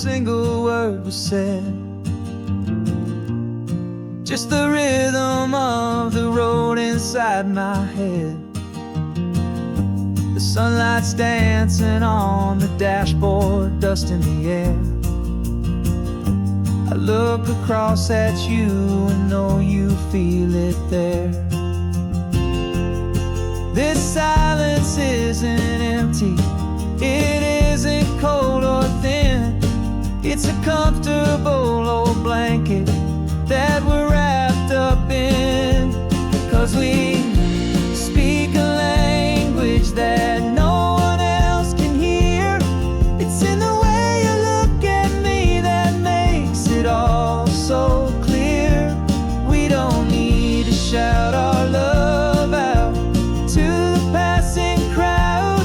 single word was said, just the rhythm of the road inside my head. The sunlight's dancing on the dashboard, dust in the air. I look across at you and know you feel it there. This silence isn't empty, it isn't cold or thin. It's a comfortable old blanket that we're wrapped up in. 'Cause we speak a language that no one else can hear. It's in the way you look at me that makes it all so clear. We don't need to shout our love out to the passing crowd.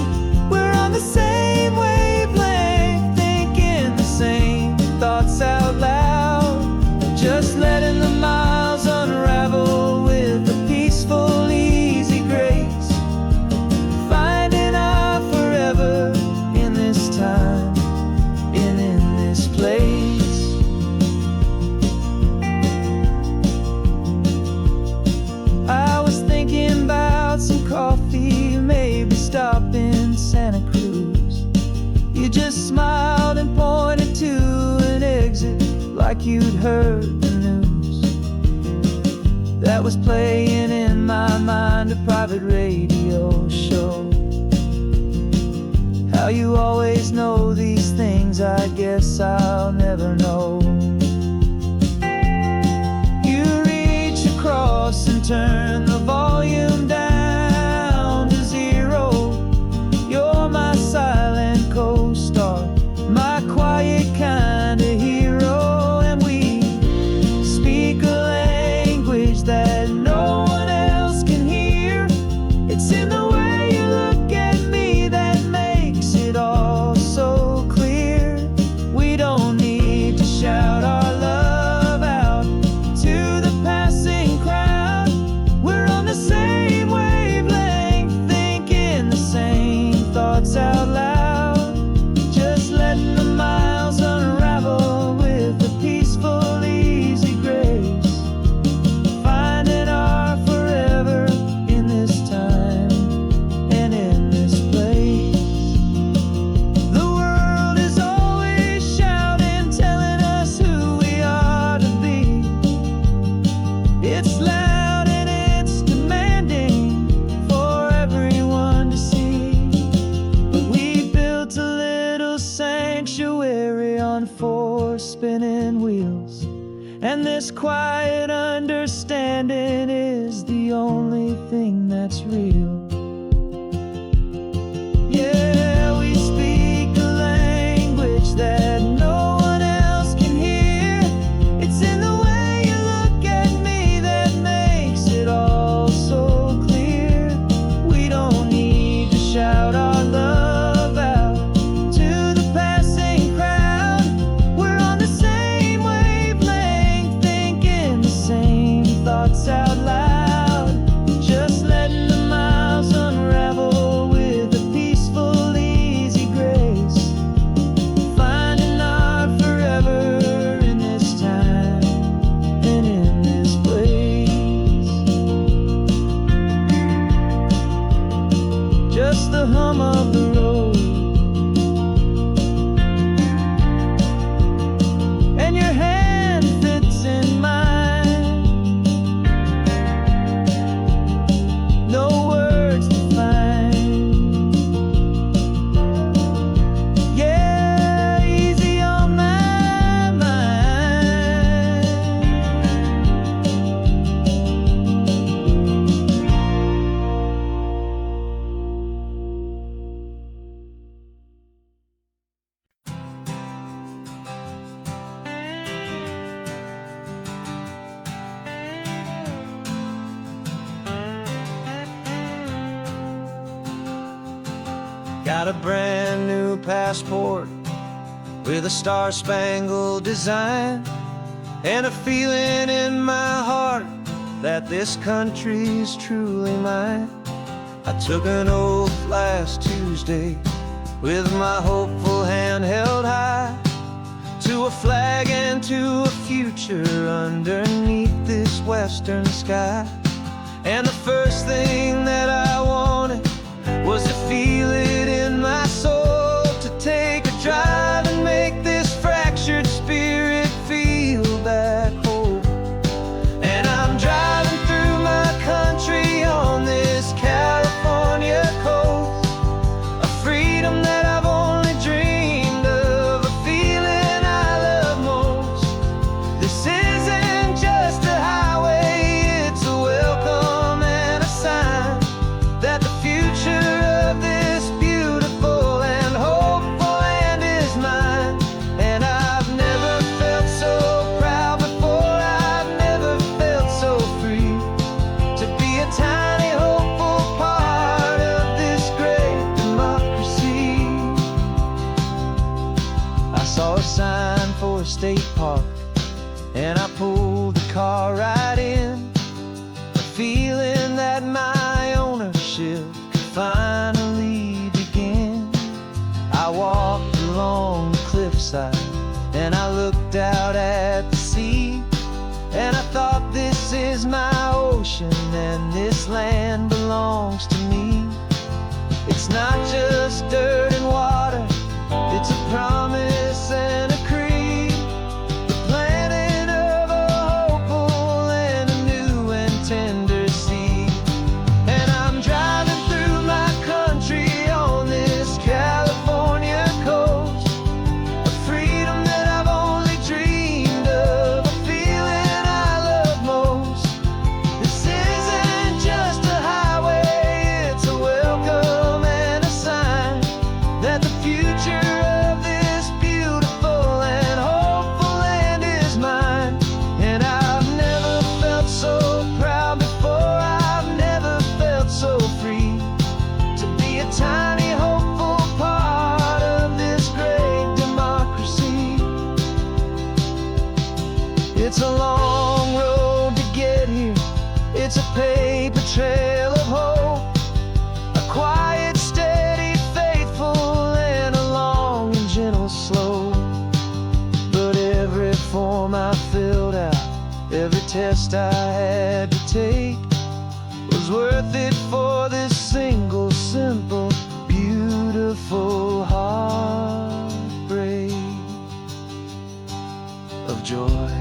We're on the same wavelength, thinking the same thoughts out loud. Just letting the miles unravel with a peaceful, easy grace. Finding our forever in this time and in this place. I was thinking about some coffee, maybe stop in Santa Cruz. You just smiled and pointed to an exit like you'd heard the news. That was playing in my mind, a private radio show. How you always know these things, I guess I'll never know. You reach across and turn the volume down to 0. You're my silent co-star, my quiet kind of hero. And we speak a language that no one else can hear. It's in the way you look at me that makes it all so clear. We don't need to shout our love out to the passing crowd. We're on the same wavelength, thinking the same thoughts out loud. Just letting the miles unravel with a peaceful, easy grace. Finding our forever in this time and in this place. The world is always shouting, telling us who we are to be. It's loud and it's demanding for everyone to see. But we built a little sanctuary on 4 spinning wheels, and this quiet understanding is the only thing that's real. Yeah, we speak a language that no one else can hear. It's in the way you look at me that makes it all so clear. We don't need to shout our love out to the passing crowd. We're on the same wavelength, thinking the same thoughts out loud. Just letting the miles unravel with a peaceful, easy grace. Finding our forever in this time and in this place. Just the hum of the road and your hand fits in mine. No words to find. Yeah, easy on my mind. Got a brand new passport with a star-spangled design, and a feeling in my heart that this country's truly mine. I took an oath last Tuesday with my hopeful hand held high a flag and to a future underneath this western sky. And the first thing that I wanted was to feel it in my soul, to take a drive and make this fractured spirit feel back home. And I'm driving through my country on this California coast, a freedom that I've only dreamed of, a feeling I love most. This isn't just a highway, it's a welcome and a sign that the future of this beautiful and hopeful land is mine. And I've never felt so proud before, I've never felt so free, to be a tiny hopeful part of this great democracy. I saw a sign for a state park, and I pulled the car right in, a feeling that my ownership could finally begin. I walked along the cliffside and I looked out at the sea, and I thought, this is my ocean and this land belongs to me. It's not just dirt and water, it's a promise and a creed, the planting of a hopeful and a new and tender seed. And I'm driving through my country on this California coast, a freedom that I've only dreamed of, a feeling I love most. This isn't just a highway, it's a welcome and a sign that the future of this beautiful and hopeful land is mine. And I've never felt so proud before, I've never felt so free, to be a tiny hopeful part of this great democracy. It's a long road to get here, it's a paper trail of hope, a quiet, steady, faithful, and a long and gentle slope. But every form I filled out, every test I had to take, was worth it for this single, simple, beautiful heartbreak of joy.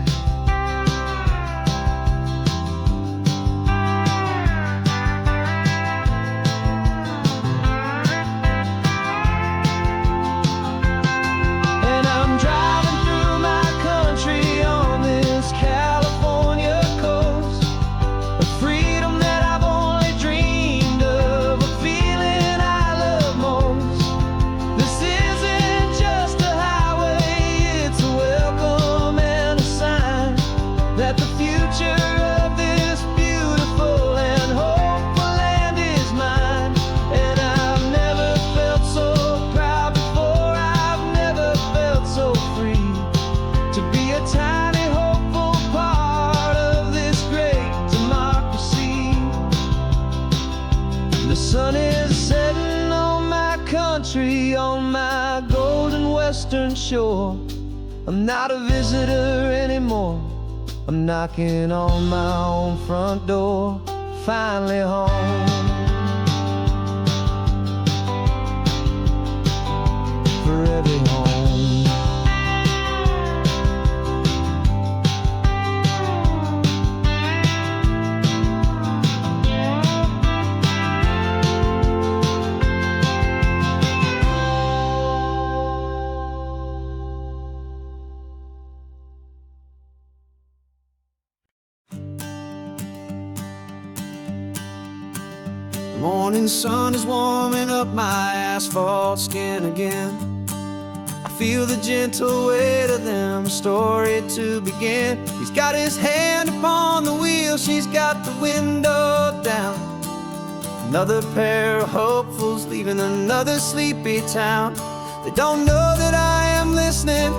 And I'm driving through my country on this California coast, a freedom that I've only dreamed of, a feeling I love most. This isn't just a highway, it's a welcome and a sign that the future of this beautiful and hopeful land is mine. And I've never felt so proud before, I've never felt so free, to be a tiny hopeful part of this great democracy. The sun is setting on my country, on my golden western shore. I'm not a visitor anymore, I'm knocking on my own front door, finally home. For every home. The morning sun is warming up my asphalt skin again. I feel the gentle weight of them, a story to begin. He's got his hand upon the wheel, she's got the window down. Another pair of hopefuls leaving another sleepy town. They don't know that I am listening,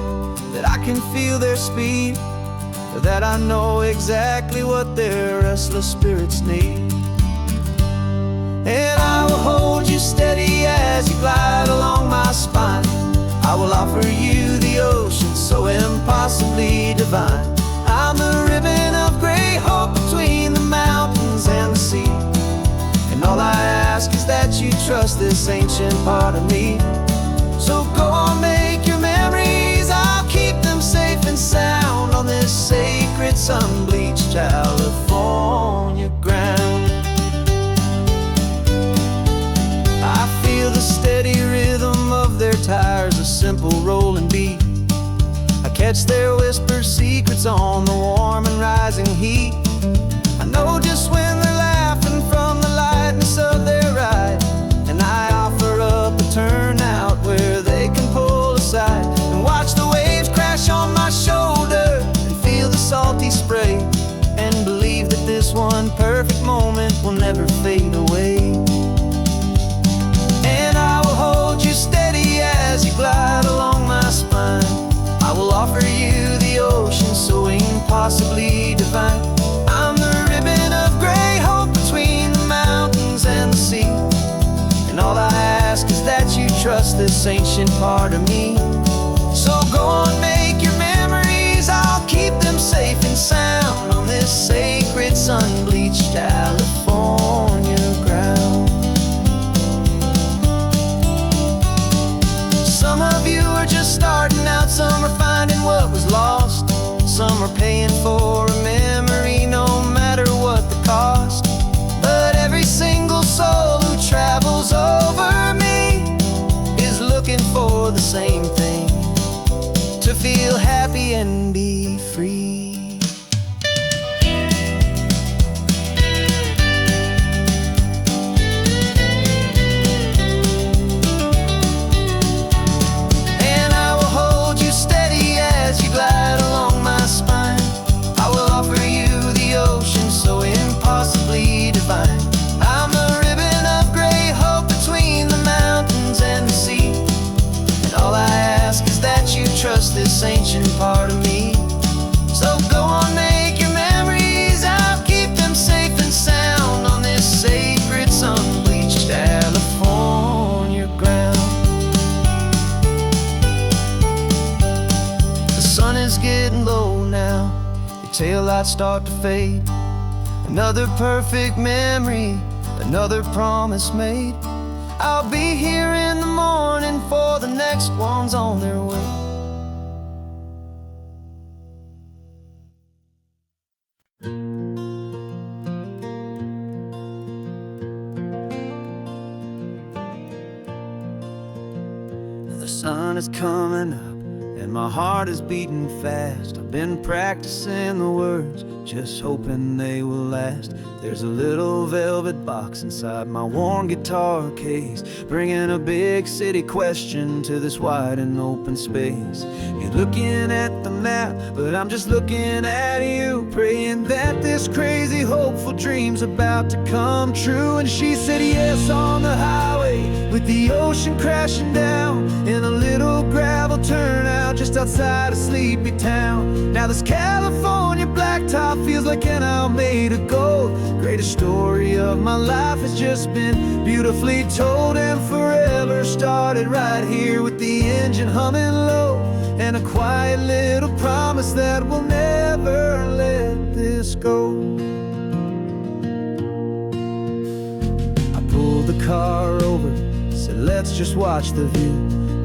that I can feel their speed, or that I know exactly what their restless spirits need. And I will hold you steady as you glide along my spine. I I will offer you the ocean so impossibly divine. I'm the ribbon of gray hope between the mountains and the sea. And all I ask is that you trust this ancient part of me. So go on, make your memories, I'll keep them safe and sound on this sacred sun-bleached California ground. I feel the steady rhythm of their tires, a simple rolling beat. I catch their whispered secrets on the warm and rising heat. I know just when they're laughing from the lightness of their ride, and I offer up a turnout where they can pull aside and watch the waves crash on my shoulder and feel the salty spray, and believe that this one perfect moment will never fade away. And I will hold you steady as you glide along my spine. I will offer you the ocean so impossibly divine. I'm the ribbon of gray hope between the mountains and the sea. And all I ask is that you trust this ancient part of me. So go on, make your memories, I'll keep them safe and sound on this sacred sun-bleached California ground. Some of you are just starting out, some are finding what was lost, some are paying for a memory no matter what the cost. But every single soul who travels over me is looking for the same thing, to feel happy and be free. Trust this ancient part of me. So go on, make your memories, I'll keep them safe and sound on this sacred sun-bleached California ground. The sun is getting low now, your taillights start to fade. Another perfect memory, another promise made. I'll be here in the morning for the next ones on their way. The sun is coming up and my heart is beating fast. I've been practicing the words, just hoping they will last. There's a little velvet box inside my worn guitar case, bringing a big city question to this wide and open space. You're looking at the map, but I'm just looking at you, praying that this crazy hopeful dream's about to come true. And she said yes on the highway with the ocean crashing down in a little gravel turnout just outside of sleepy town. Now this California blacktop feels like an isle made of gold. Greatest story of my life has just been beautifully told, and forever started right here with the engine humming low, and a quiet little promise that we'll never let this go. I pulled the car over, said let's just watch the view.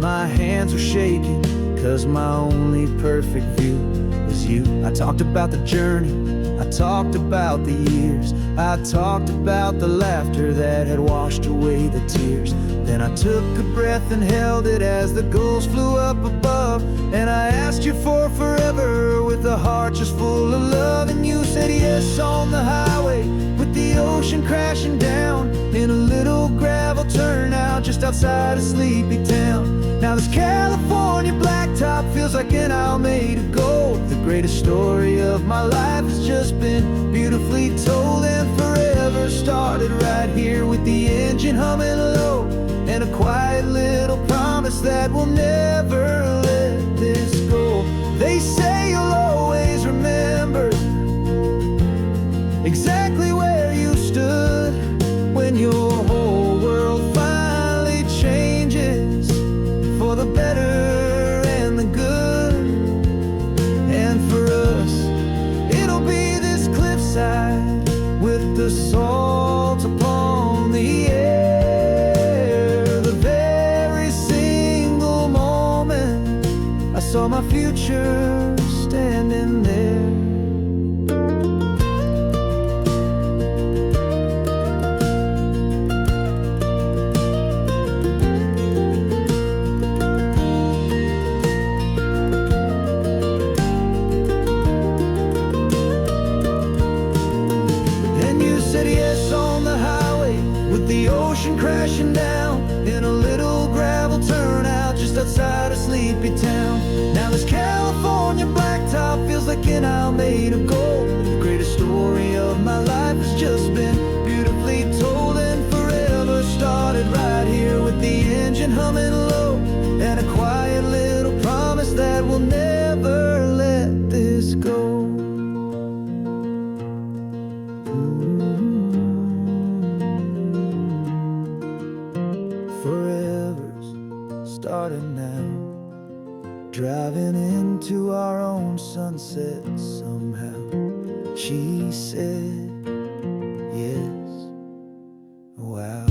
My hands were shaking, cause my only perfect view was you. I talked about the journey, I talked about the years, I talked about the laughter that had washed away the tears. Then I took a breath and held it as the gulls flew up above, and I asked you for forever with a heart just full of love. And you said yes on the highway with the ocean crashing down in a little gravel turnout just outside of sleepy town. Now this California blacktop feels like an isle made of gold. The greatest story of my life has just been beautifully told, and forever started right here with the engine humming low, and a quiet little promise that we'll never let this go. They say you'll always remember exactly where you stood when your whole world finally changes for the better. salt upon the air. The very single moment I saw my future standing there. The ocean crashing down in a little gravel turnout just outside a sleepy town. Now this California blacktop feels like an isle made of gold. The greatest story of my life has just been beautifully told, and forever started right here with the engine humming low, and a quiet little promise that we'll never let this go. Starting now, driving into our own sunset somehow. She said, yes, wow.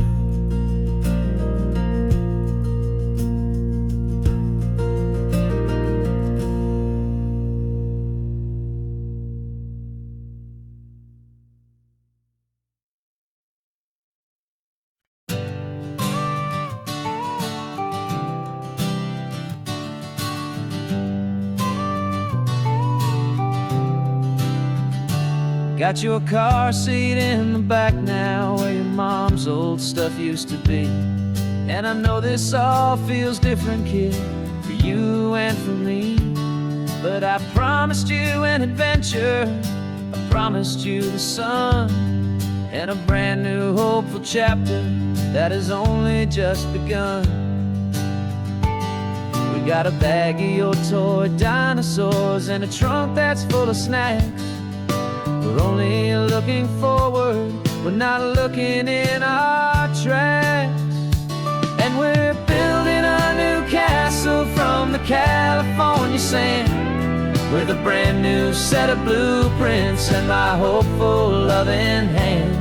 Got your car seat in the back now, where your mom's old stuff used to be. And I know this all feels different, kid, for you and for me. But I promised you an adventure, I promised you the sun, and a brand new hopeful chapter that has only just begun. We got a bag of your toy dinosaurs and a trunk that's full of snacks. We're only looking forward, we're not looking in our tracks. And we're building a new castle from the California sand, with a brand new set of blueprints and my hopeful loving hand.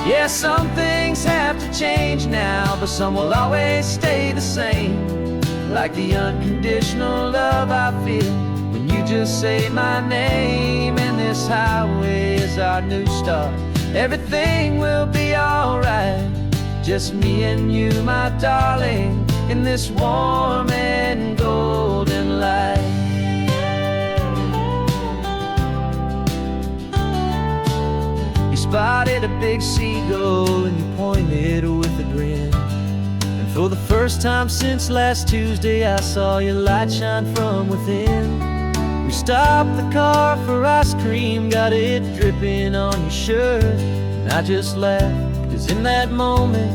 Yeah, some things have to change now, but some will always stay the same. Like the unconditional love I feel when you just say my name. And this highway is our new start, everything will be alright. Just me and you, my darling, in this warm and golden light. You spotted a big seagull and you pointed with a grin. And for the first time since last Tuesday, I saw your light shine from within. We stopped the car for ice cream, got it dripping on your shirt. And I just laughed, 'cause in that moment,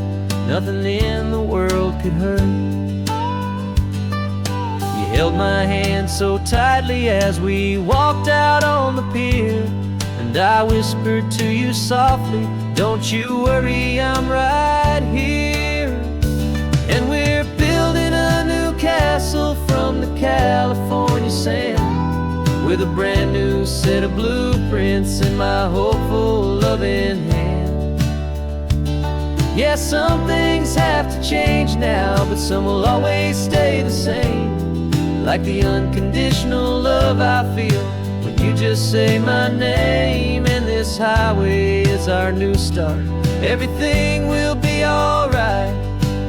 nothing in the world could hurt. You held my hand so tightly as we walked out on the pier, and I whispered to you softly, don't you worry, I'm right here. And we're building a new castle from the California sand, with a brand new set of blueprints in my hopeful loving hand. Yeah, some things have to change now, but some will always stay the same. Like the unconditional love I feel when you just say my name. And this highway is our new start, everything will be alright.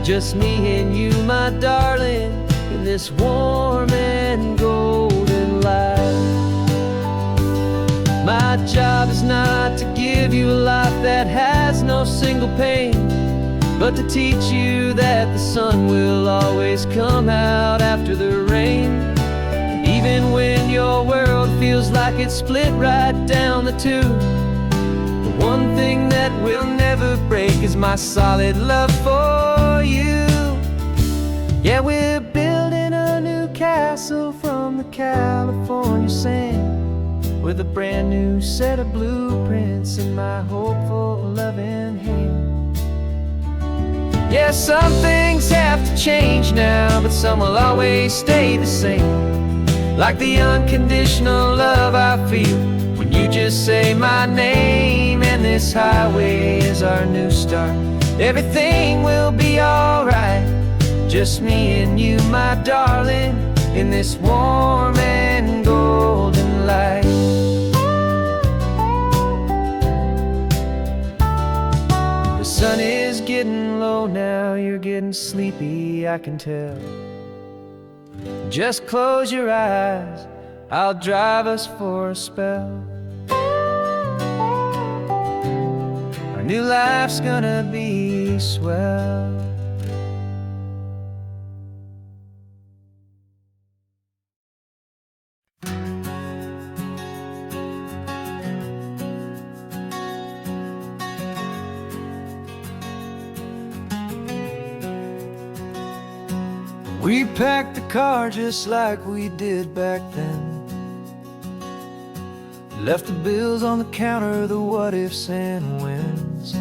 Just me and you, my darling, in this warm and golden light. My job is not to give you a life that has no single pain, but to teach you that the sun will always come out after the rain. And even when your world feels like it's split right down the two, the one thing that will never break is my solid love for you. Yeah, we're building a new castle from the California sand, with a brand new set of blueprints in my hopeful loving hand. Yeah, some things have to change now, but some will always stay the same. Like the unconditional love I feel when you just say my name. and this highway is our new start. Everything will be alright, just me and you, my darling, in this warm and golden light. The sun is getting low now, you're getting sleepy, I can tell. Just close your eyes, I'll drive us for a spell. Our new life's gonna be swell. We packed the car just like we did back then. Left the bills on the counter, the what ifs and whens.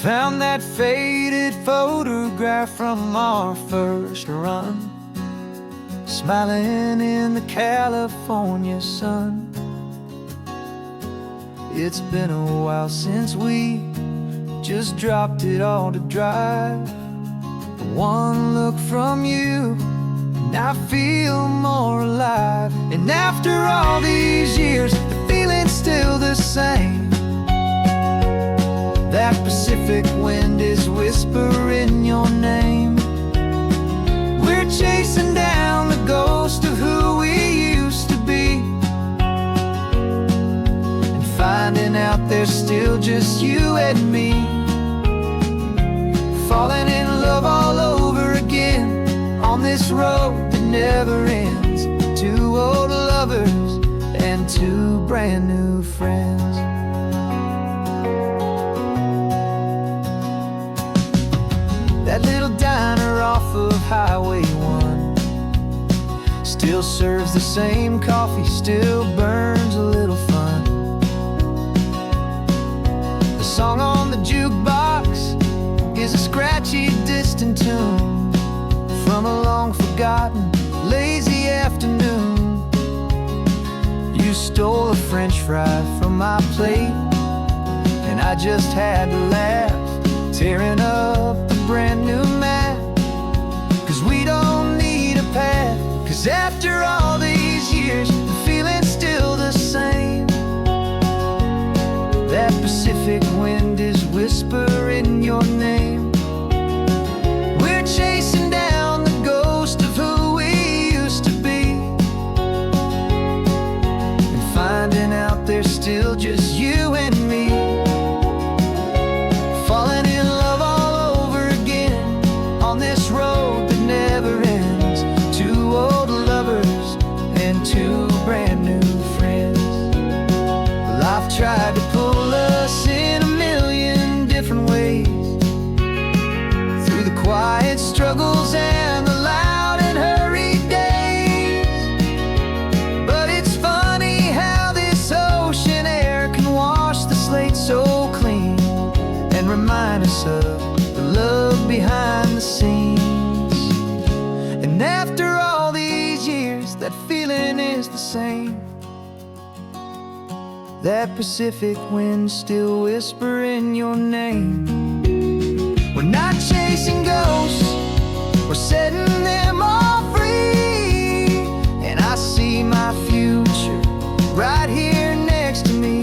Found that faded photograph from our first run, smiling in the California sun. It's been a while since we just dropped it all to drive. One look from you and I feel more alive. And after all these years, the feeling's still the same. That Pacific wind is whispering your name. We're chasing down the ghost of who we used to be, and finding out there's still just you and me. Falling in love all over again on this road that never ends. Two old lovers and two brand new friends. That little diner off of Highway 1 still serves the same coffee, still burns a little fun. The song on the jukebox is a scratchy, distant tune from a long-forgotten, lazy afternoon. You stole a French fry from my plate, and I just had to laugh, tearing up the brand new map. 'Cause we don't need a path, 'cause after all these years, the feeling's still the same. That Pacific wind is whispering your name. We're chasing down the ghost of who we used to be, and finding out there's still just you and me. Falling in love all over again on this road that never ends. Two old lovers and two brand new friends. Life tried to pull us in a million different ways, through the quiet struggles and the loud and hurried days. But it's funny how this ocean air can wash the slate so clean, and remind us of the love behind the scenes. And after all these years, that feeling is the same. That Pacific wind still whispering your name. We're not chasing ghosts, we're setting them all free. And I see my future right here next to me.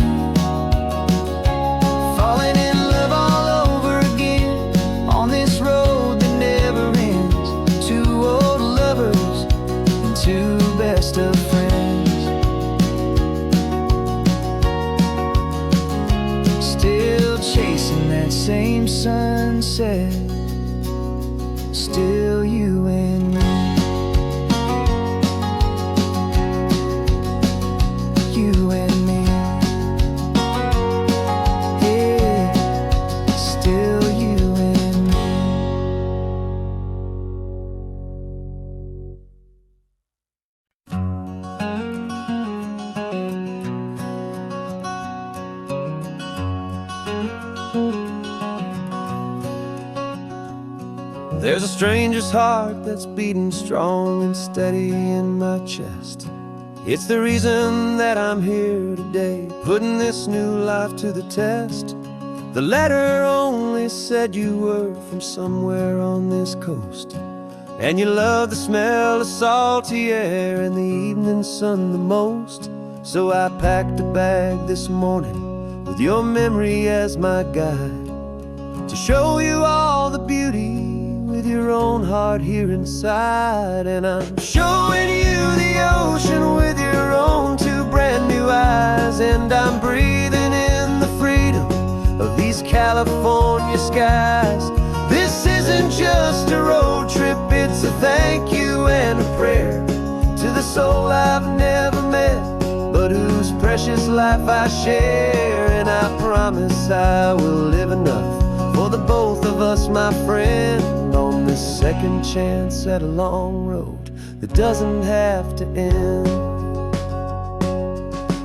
Falling in love all over again on this road that never ends. Two old lovers and two best of friends. Still chasing that same sunset, still you and me. You and me. Yeah, still you and me. There's a stranger's heart that's beating strong and steady in my chest. It's the reason that I'm here today, putting this new life to the test. The letter only said you were from somewhere on this coast, and you love the smell of salty air and the evening sun the most. So I packed a bag this morning with your memory as my guide, to show you all the beauty with your own heart here inside. And I'm showing you the ocean with your own two brand new eyes, and I'm breathing in the freedom of these California skies. This isn't just a road trip, it's a thank you and a prayer to the soul I've never met, but whose precious life I share. And I promise I will live enough for the both of us, my friend, on this second chance at a long road that doesn't have to end.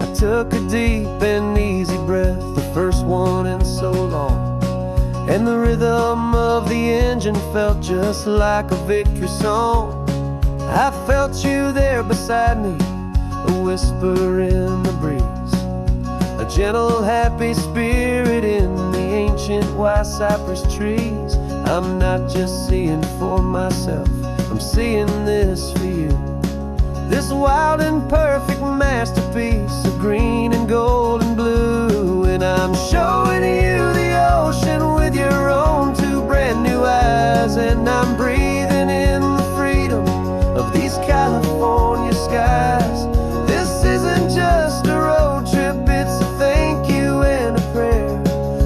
I took a deep and easy breath, the first one in so long, and the rhythm of the engine felt just like a victory song. I felt you there beside me, a whisper in the breeze, a gentle happy spirit in the ancient white cypress trees. I'm not just seeing for myself, I'm seeing this for you, this wild and perfect masterpiece of green and gold and blue. And I'm showing you the ocean with your own two brand new eyes, and I'm breathing in the freedom of these California skies. This isn't just a road trip, it's a thank you and a prayer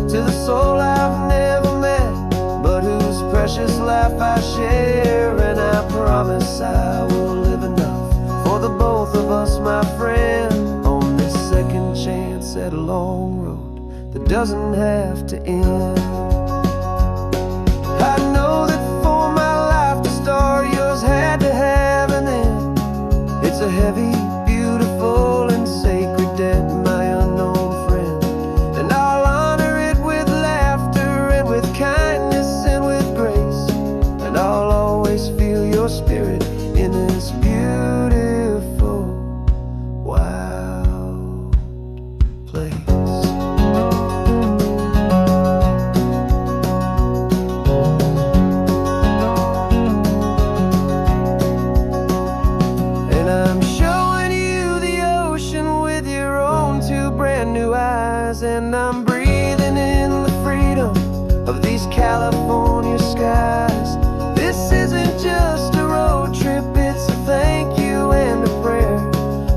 to the soul I've never met, but whose precious life I share. And I promise I will live enough for the both of us, my friend, on this second chance at a long road that doesn't have to end. I know that for my life to start, yours had to have an end. It's a heavy, beautiful, and sacred debt, my unknown friend, and I'll honor it with laughter and with kindness and with grace, and I'll always feel your spirit in this beautiful, wild place. And I'm showing you the ocean with your own two brand new eyes, and I'm breathing in the freedom of these California skies. This isn't just a road trip, it's a thank you and a prayer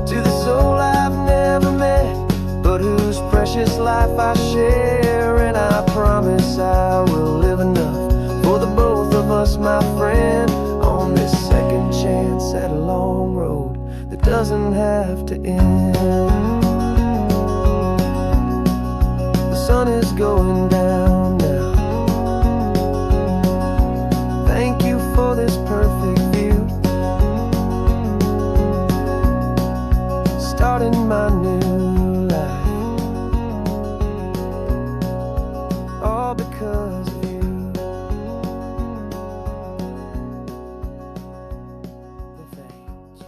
to the soul I've never met, but whose precious life I share. And I promise I will live enough for the both of us, my friend, on this second chance at a long road that doesn't have to end. The sun is going down now. Thank you for this perfect view, starting my new life, all because of you. Thank you.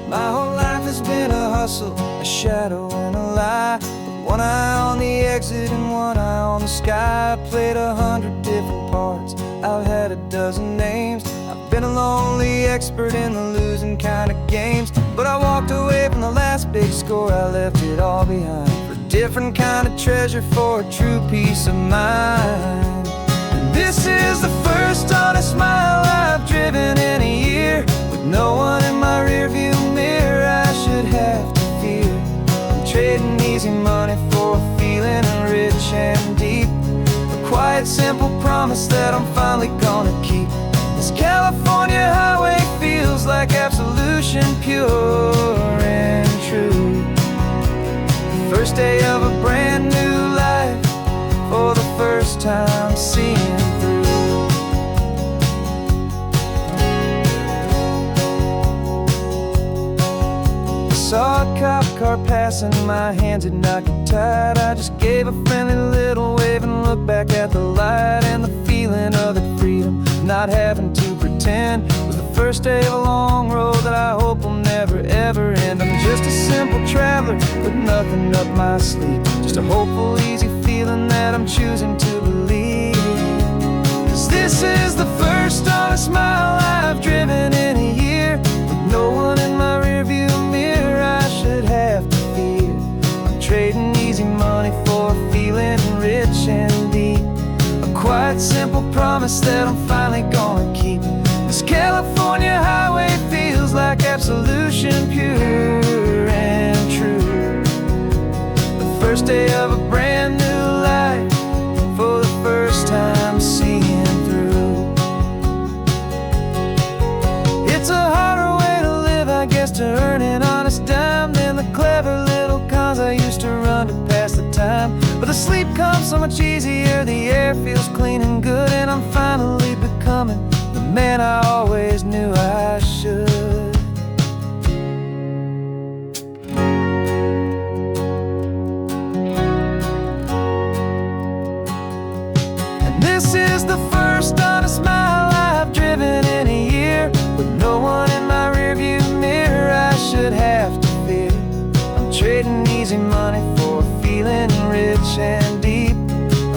My whole life has been a hustle, a shadow and a lie, with one eye on the exit and one eye on the sky. I played 100 different parts, I've had a dozen names. I've been a lonely expert in the losing kind of games, but I walked away from the last big score, I left it all behind for a different kind of treasure, for a true peace of mind. And this is the first honest smile I've driven in a year, with no one in my rearview mirror I should have to fear. I'm trading easy money for a feeling rich and deep, a quiet simple promise that I'm finally gonna keep. This California highway feels like absolution, pure and true. The first day of a brand new life, for the first time seeing through. saw a cop car passing, my hands did not get tied. I just gave a friendly little wave and looked back at the light. And the feeling of that freedom, not having to pretend, was the first day of a long road that I hope will never ever end. I'm just a simple traveler with nothing up my sleeve, just a hopeful, easy feeling that I'm choosing to believe. 'Cause this is the first honest mile I've driven in a year, with no one in my rearview mirror I should have to fear. I'm trading easy money for a feeling rich and deep, a quiet, simple promise that I'm finally gonna keep. This California highway feels like absolution, pure and true. The first day of a brand new life, for the first time seeing through. It's a harder way to live, I guess, to earn an honest dime than the clever little cons I used to run to pass the time. But the sleep comes so much easier, the air feels clean and good, and I'm finally becoming the man I always knew I should. And this is the first honest mile I've driven in a year, with no one in my rearview mirror I should have to fear. I'm trading easy money for a feeling rich and deep,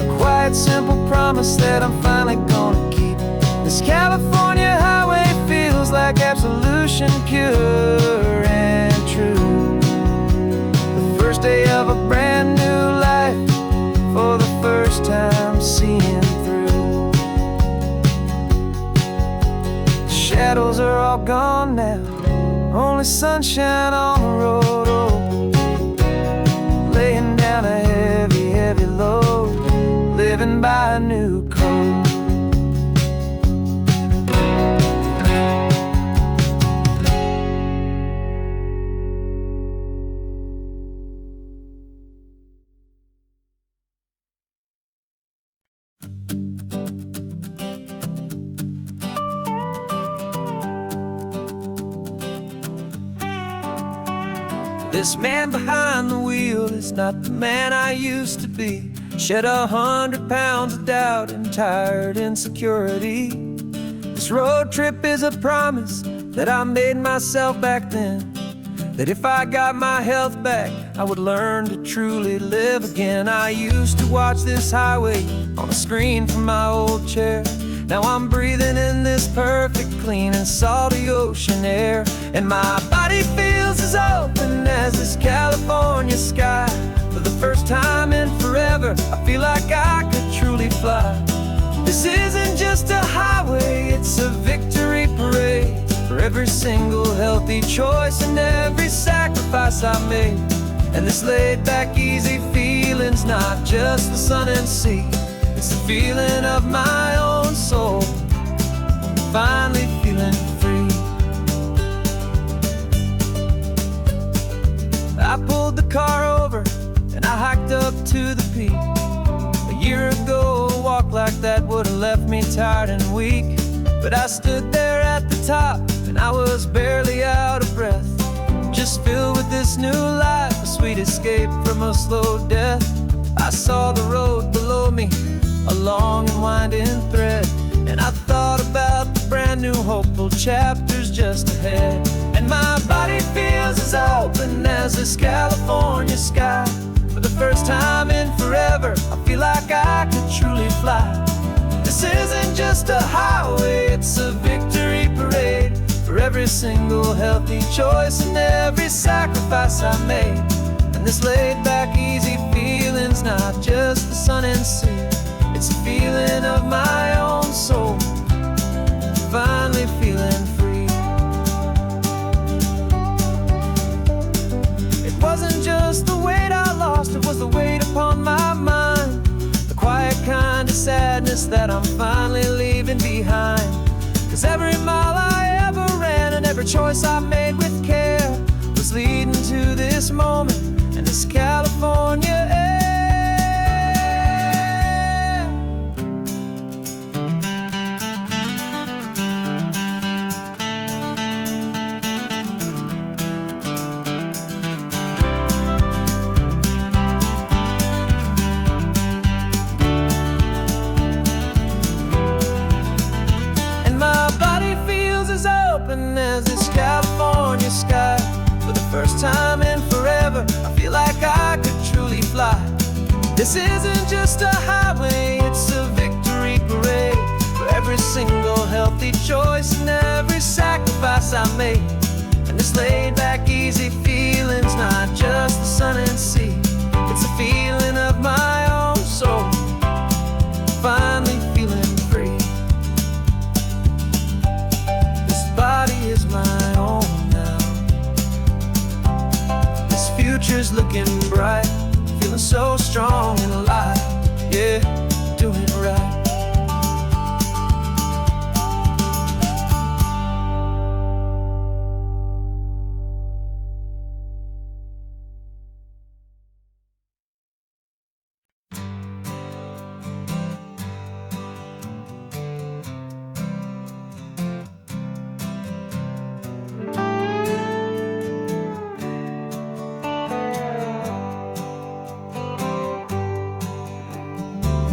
a quiet, simple promise that I'm finally gonna keep. This California highway feels like absolution, pure and true. The first day of a brand new life, for the first time seeing through. The shadows are all gone now, only sunshine on the road. Oh, laying down a heavy, heavy load, living by a new code. This man behind the wheel is not the man I used to be. Shed 100 pounds of doubt and tired insecurity. This road trip is a promise that I made myself back then, that if I got my health back, I would learn to truly live again. I used to watch this highway on a screen from my old chair. Now I'm breathing in this perfect, clean and salty ocean air, and my body feels as open as this California sky. For the first time in forever, I feel like I could truly fly. This isn't just a highway, it's a victory parade, for every single healthy choice and every sacrifice I made. And this laid back, easy feeling's not just the sun and sea, it's the feeling of my own soul, finally feeling free. I pulled the car over and I hiked up to the peak. A year ago, a walk like that would've left me tired and weak, but I stood there at the top and I was barely out of breath, just filled with this new life, a sweet escape from a slow death. I saw the road below me, a long and winding thread, and I thought about the brand new hopeful chapters just ahead. And my body feels as open as this California sky. For the first time in forever, I feel like I could truly fly. This isn't just a highway, it's a victory parade, for every single healthy choice and every sacrifice I made. And this laid back, easy feeling's not just the sun and sea, it's a feeling of my own soul, finally feeling free. It wasn't just the weight I lost, it was the weight upon my mind, the quiet kind of sadness that I'm finally leaving behind. 'Cause every mile I ever ran and every choice I made with care was leading to this moment and this California air. first time in forever, I feel like I could truly fly. This isn't just a highway, it's a victory parade for every single healthy choice and every sacrifice I made. And this laid back easy feeling's not just the sun and sea, it's a feeling of my own soul, finally feeling free. This body is my own now, this future's looking bright, feeling so strong and alive, yeah, doing it right.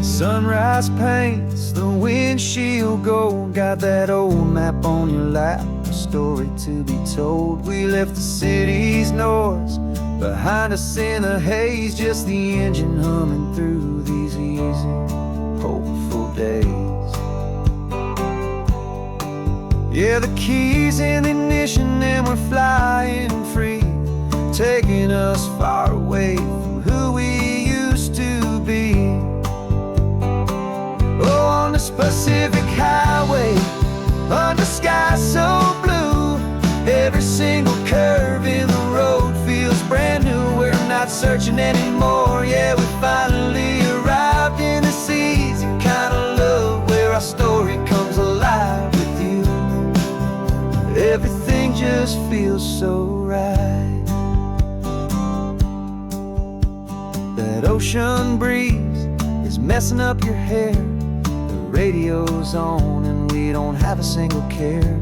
Sunrise paints the windshield gold, got that old map on your lap, a story to be told. We left the city's noise behind us in the haze, just the engine humming through these easy, hopeful days. Yeah, the keys in the ignition and we're flying free, taking us far away from who we used to be. Oh, on this Pacific highway, under sky so blue, every single curve in the road feels brand new. We're not searching anymore, yeah, we finally arrived in this easy kind of love where our story comes alive with you. Everything just feels so right. That ocean breeze is messing up your hair, radio's on and we don't have a single care.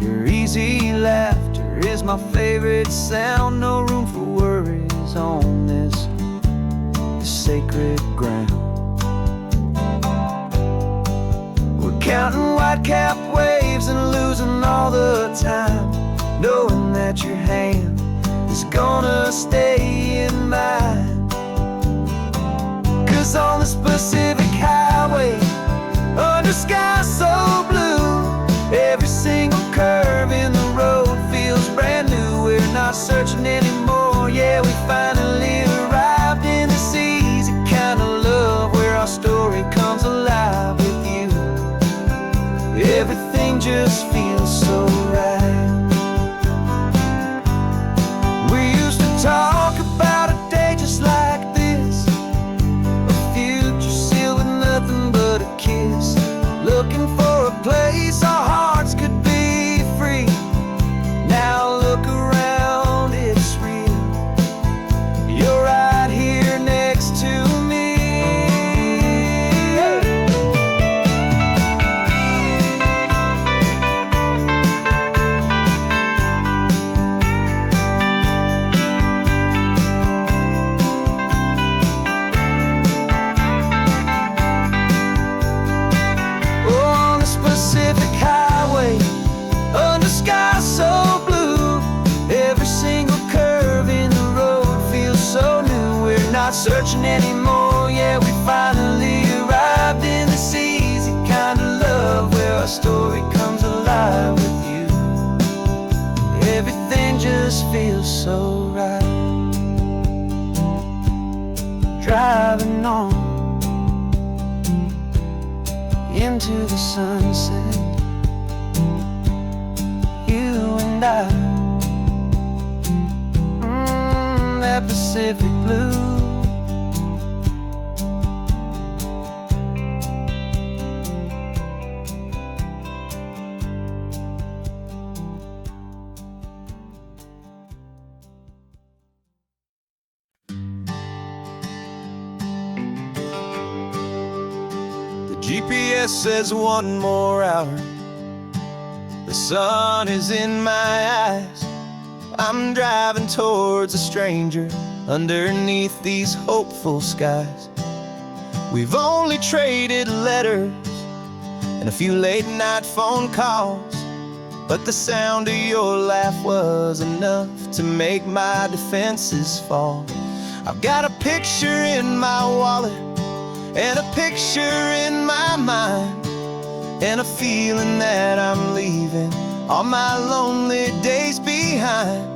Your easy laughter is my favorite sound, no room for worries on this sacred ground. We're counting white-capped waves and losing all the time, knowing that your hand is gonna stay in mine. 'Cause on this Pacific highway, under sky so blue, every single curve in the road feels brand new. We're not searching anymore, yeah, we finally arrived in this easy kind of love where our story comes alive with you. Everything just feels so right. We used to talk about a day just like this, a future sealed with nothing but a kiss, looking for a place our hearts could be free. Now look around, it's real, you're right here next to me. Pacific highway, under sky so blue, every single curve in the road feels so new. We're not searching anymore, yeah, we finally arrived in this easy kind of love where our story comes alive with you. Everything just feels so right. Driving on into the sunset, you and I, that Pacific blue. GPS says one more hour, the sun is in my eyes. I'm driving towards a stranger underneath these hopeful skies. We've only traded letters and a few late night phone calls, but the sound of your laugh was enough to make my defenses fall. I've got a picture in my wallet and a picture in my mind, and a feeling that I'm leaving all my lonely days behind.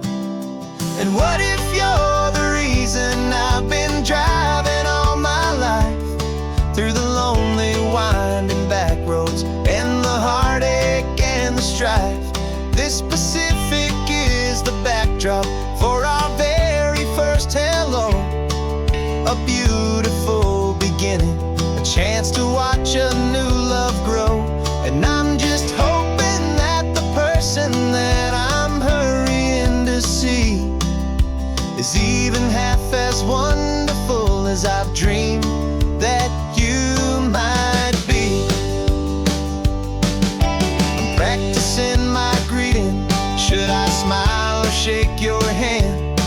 And what if you're the reason I've been driving all my life, through the lonely winding back roads and the heartache and the strife? This Pacific is the backdrop for our very first hello. A beautiful beginning, a chance to watch a new love grow. And I'm just hoping that the person that I'm hurrying to see is even half as wonderful as I've dreamed that you might be. I'm practicing my greeting. Should I smile or shake your hand?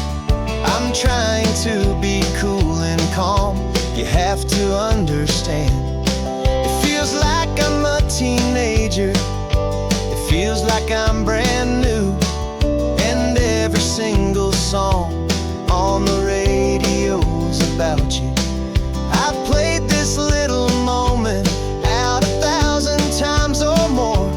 I'm trying to be cool and calm. You have to understand. It feels like I'm a teenager. It feels like I'm brand new. And every single song on the radio's about you. I've played this little moment out 1,000 times or more,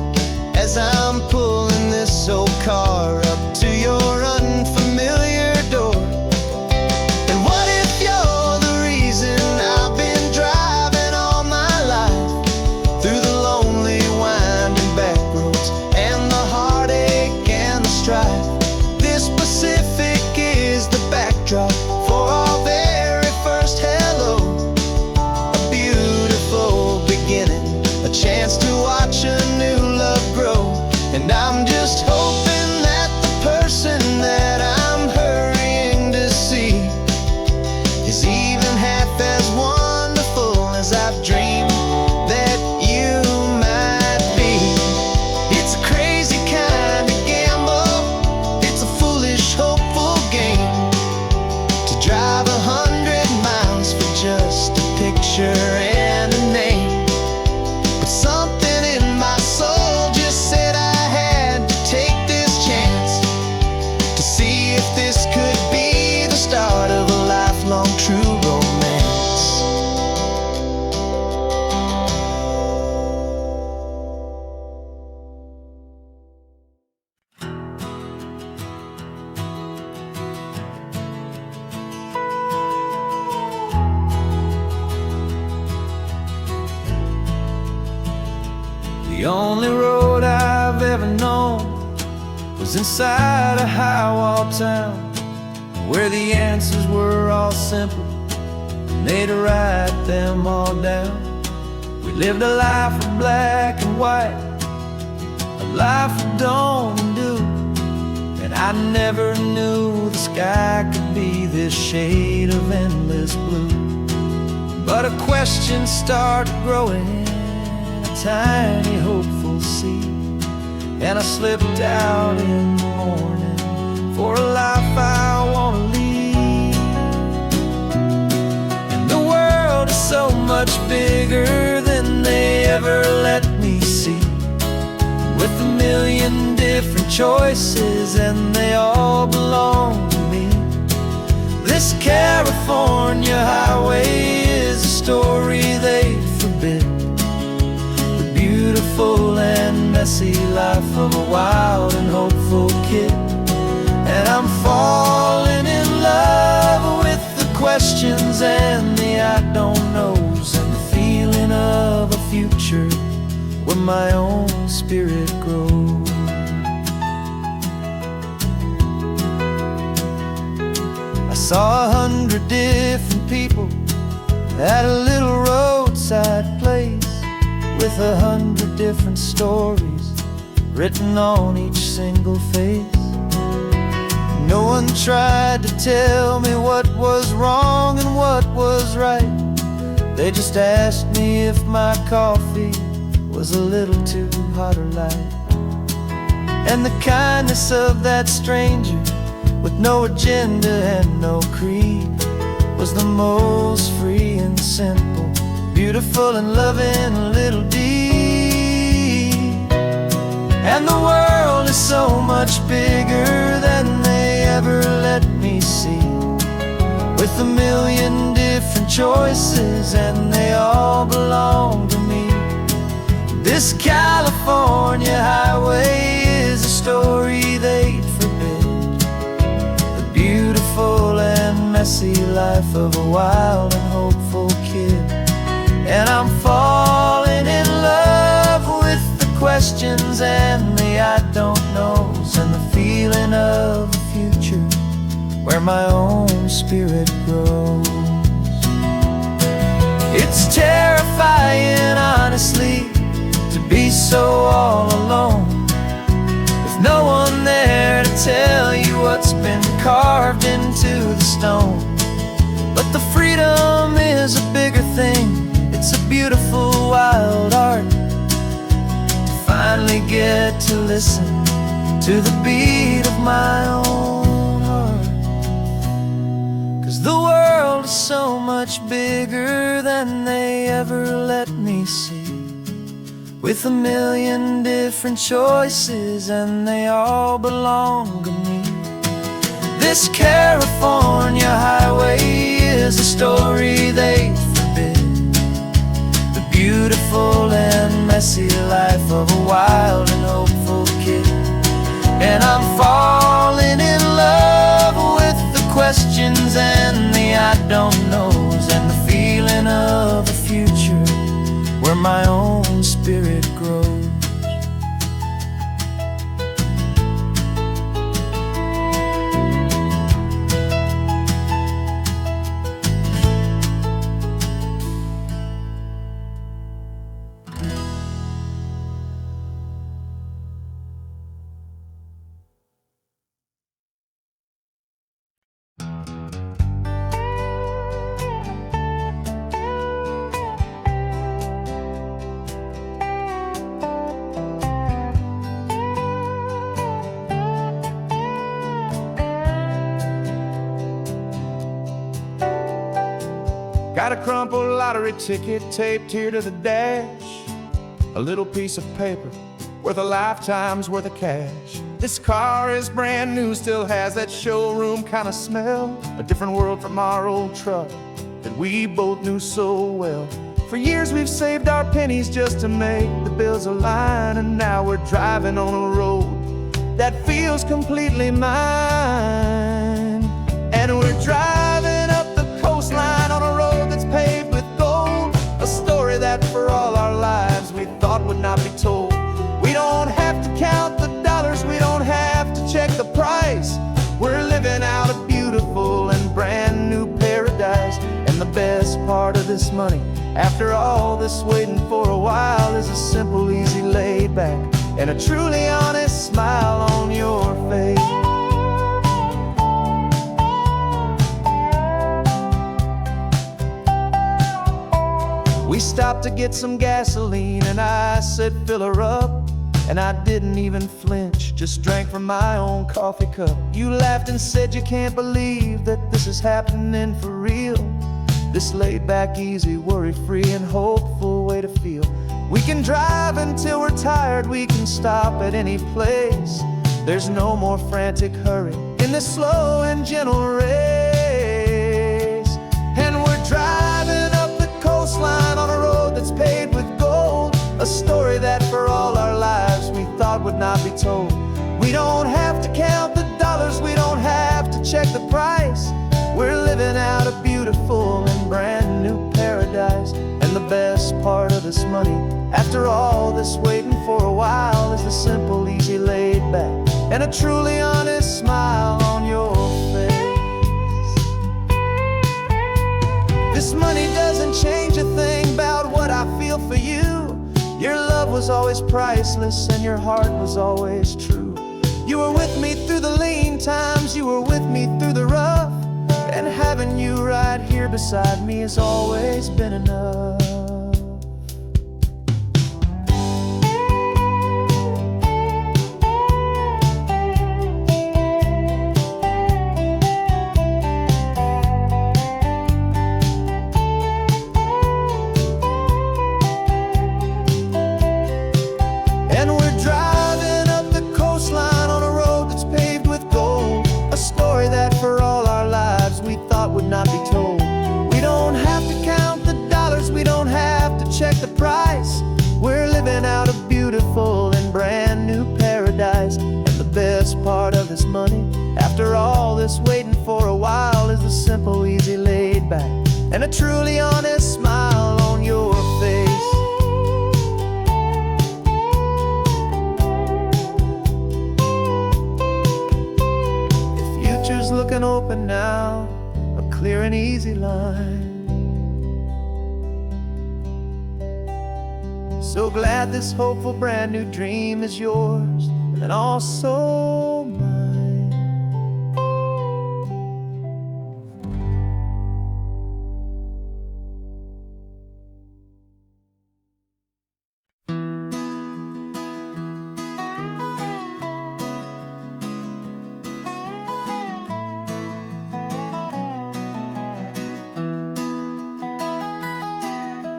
as I'm pulling this old car up to your unfamiliar door. And what if you're the reason I've been driving all my life, through the lonely winding back roads and the heartache and the strife? This Pacific is the backdrop for our very first hello. A beautiful beginning, a chance to watch a new love grow. And I'm just hoping that the person that I'm hurrying to see is even half as wonderful as I've dreamed that you might be. It's a crazy kind of gamble. It's a foolish, hopeful game, to drive 100 miles for just a picture and a name. But something in my soul just said I had to take this chance, to see if this could be the start of a lifelong true romance. The only road I've ever known was inside a high-wall town, where the answers were all simple and they'd write them all down. We lived a life of black and white, a life of dawn and dew, and I never knew the sky could be this shade of endless blue. But a question started growing, a tiny hopeful seed, and I slipped out in the morning for a life I want to lead. And the world is so much bigger than they ever let me see, with a million different choices and they all belong to me. This California highway is a story they forbid, the beautiful and messy life of a wild and hopeful kid. And I'm falling in love with the questions and the I don't knows, and the feeling of a future where my own spirit grows. I saw 100 different people at a little roadside place, with 100 different stories written on each single face. No one tried to tell me what was wrong and what was right. They just asked me if my coffee was a little too hot or light. And the kindness of that stranger, with no agenda and no creed, was the most free and simple, beautiful and loving little deed. And the world is so much bigger than they ever let me see, with a million different choices and they all belong to me. This California highway is a story they'd forbid, the beautiful and messy life of a wild and hopeful kid. And I'm falling in love with the questions and the I don't knows, and the feeling of a future where my own spirit grows. It's terrifying, honestly, to be so all alone, with no one there to tell you what's been carved into the stone. But the freedom is a bigger thing. It's a beautiful wild art to finally get to listen to the beat of my own heart. 'Cause the world is so much bigger than they ever let me see, with a million different choices and they all belong to me. This California highway is a story they forbid, the beautiful and messy life of a wild and hopeful kid. And I'm falling in love with the questions and the I don't knows, and the feeling of a future where my own spirit grows. Got a crumpled lottery ticket taped here to the dash, a little piece of paper worth a lifetime's worth of cash. This car is brand new, still has that showroom kind of smell, a different world from our old truck that we both knew so well. For years we've saved our pennies just to make the bills align, and now we're driving on a road that feels completely mine. And we're driving up the coastline on a road that's paved with gold, a story that for all our lives we thought would not be told. We don't have to count the dollars, we don't have to check the price. We're living out a beautiful and brand new paradise. And the best part of this money, after all this waiting for a while, is a simple, easy, laid back and a truly honest smile on your face. We stopped to get some gasoline and I said fill her up, and I didn't even flinch, just drank from my own coffee cup. You laughed and said you can't believe that this is happening for real, this laid back, easy, worry-free and hopeful way to feel. We can drive until we're tired, we can stop at any place. There's no more frantic hurry in this slow and gentle race. And we're driving up the coastline on a road that's paved with gold, a story that for all our lives we thought would not be told. We don't have to count the dollars, we don't have to check the price. We're living out a beautiful and brand new paradise. And the best part of this money, after all this waiting for a while, is the simple, easy, laid back and a truly honest smile on your face. This money doesn't change a thing about what I feel for you. Your love was always priceless and your heart was always true. You were with me through the lean times, you were with me through the rough, and having you right here beside me has always been enough. And we're driving living out a beautiful and brand new paradise. And the best part of this money, after all this waiting for a while, is the simple, easy, laid back, and a truly honest smile on your face. The future's looking open now, a clear and easy line. So glad this hopeful brand new dream is yours and also mine.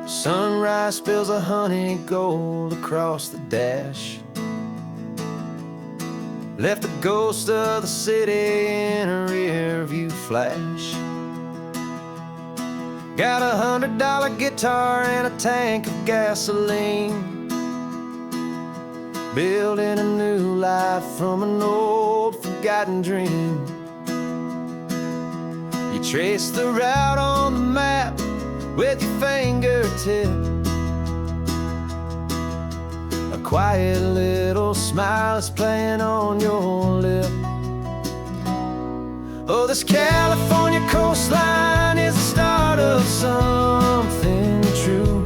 Sunrise spills a honey gold across the dash, left the ghost of the city in a rear view flash. Got $100 guitar and a tank of gasoline, building a new life from an old forgotten dream. You trace the route on the map with your fingertip, a quiet little smile is playing on your lip. Oh, this California coastline is the start of something true.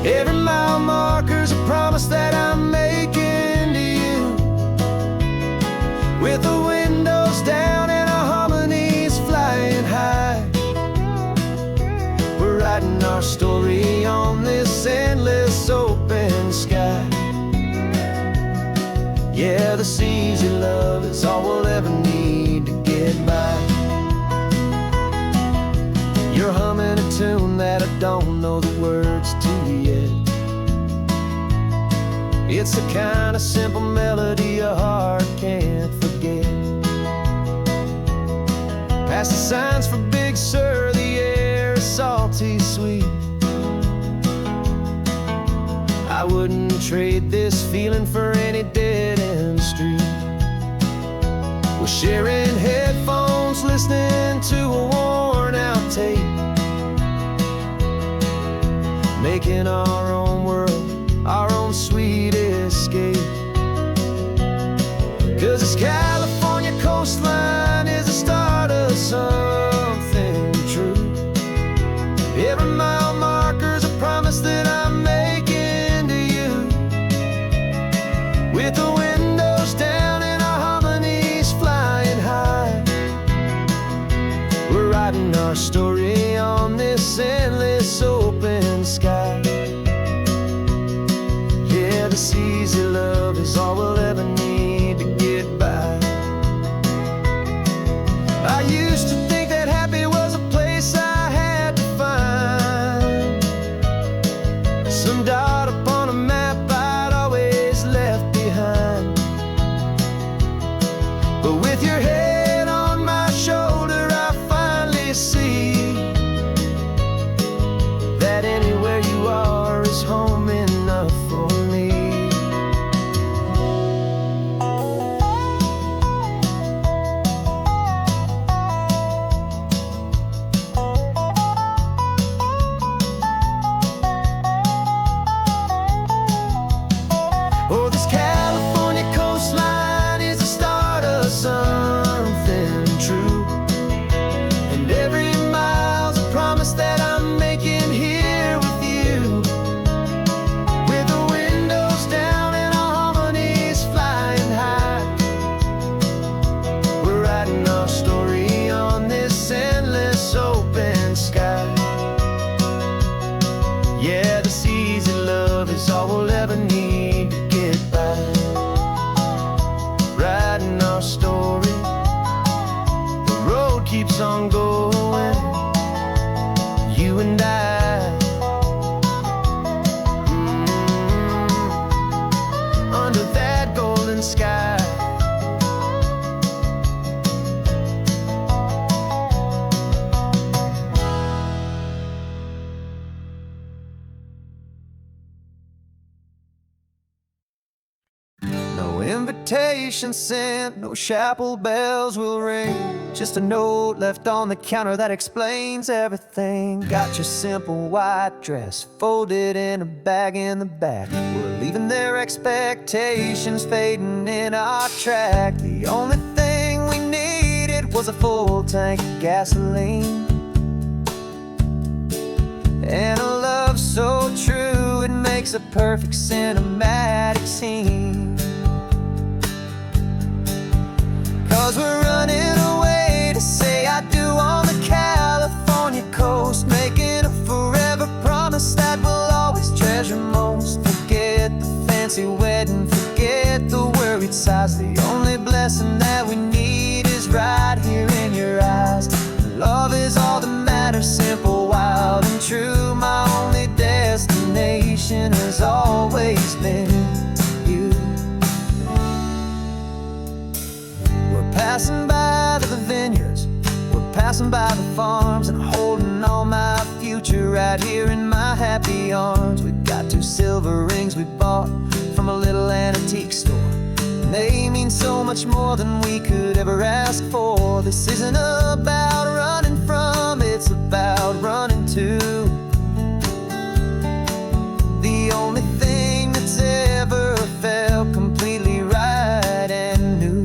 Every mile marker's a promise that I'm making to you, with the windows down and our harmonies flying high. We're writing our story on this endless open sky. Yeah, this easy love is all we'll ever need to get by. You're humming a tune that I don't know the words to yet. It's the kind of simple melody your heart can't forget. Past the signs for Big Sur, the air is salty sweet. I wouldn't trade this feeling for any dead-end street. We're sharing headphones, listening to a worn-out tape, making our own world, our own sweet escape. 'Cause this California coastline is the start of something true. Every mile marker's a promise that I'm making to you, with the windows down and our harmonies flying high. We're writing our story on this endless open sky. Yeah, this easy love is all we'll ever need to get by. I used to think that happy was a place I had to find, some dot upon a map I'd always left behind. But with your head on my shoulder, I finally see that anywhere you are is home enough for me. Oh, this California coastline is the start of something true, and every mile's a promise that I'm making here with you, with the windows down and our harmonies flying high. We're writing our story on this endless open sky. Yeah, this easy love is all we'll ever need to get by. Writing our story, the road keeps on going, you and I. Under that golden sky. invitation sent, no chapel bells will ring. Just a note left on the counter that explains everything. Got your simple white dress folded in a bag in the back. We're leaving their expectations fading in our track. The only thing we needed was a full tank of gasoline, and a love so true it makes a perfect cinematic scene. 'Cause we're running away to say I do on the California coast, making a forever promise that we'll always treasure most. Forget the fancy wedding, forget the worried sighs. The only blessing that we need is right here in your eyes. Love is all that matters, simple, wild, and true. My only destination has always been you. We're passing by the vineyards, we're passing by the farms, and holding on my future right here in my happy arms. We've got 2 silver rings we bought from a little antique store, and they mean so much more than we could ever ask for. This isn't about running from, it's about running to the only thing that's ever felt completely right and new.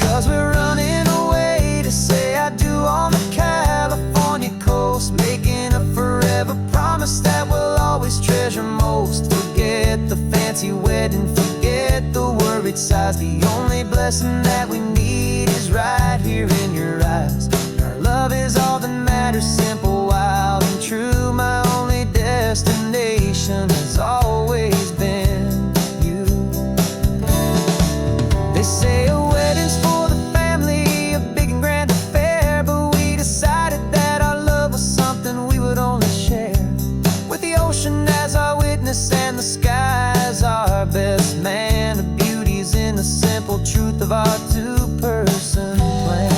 'Cause we're running away to say I do on the California coast, making a forever promise that we'll always treasure most. Forget the fancy wedding, forget the worried sighs. The only blessing that we need is right here in your eyes. Our love is all that matters, simple, wild, and true. My only destination has always been you. They say a wedding's for the family, a big and grand affair, but we decided that our love was something we would only share with the ocean as our witness and the sky as our best man. The beauty's in the simple truth of our 2-person plan.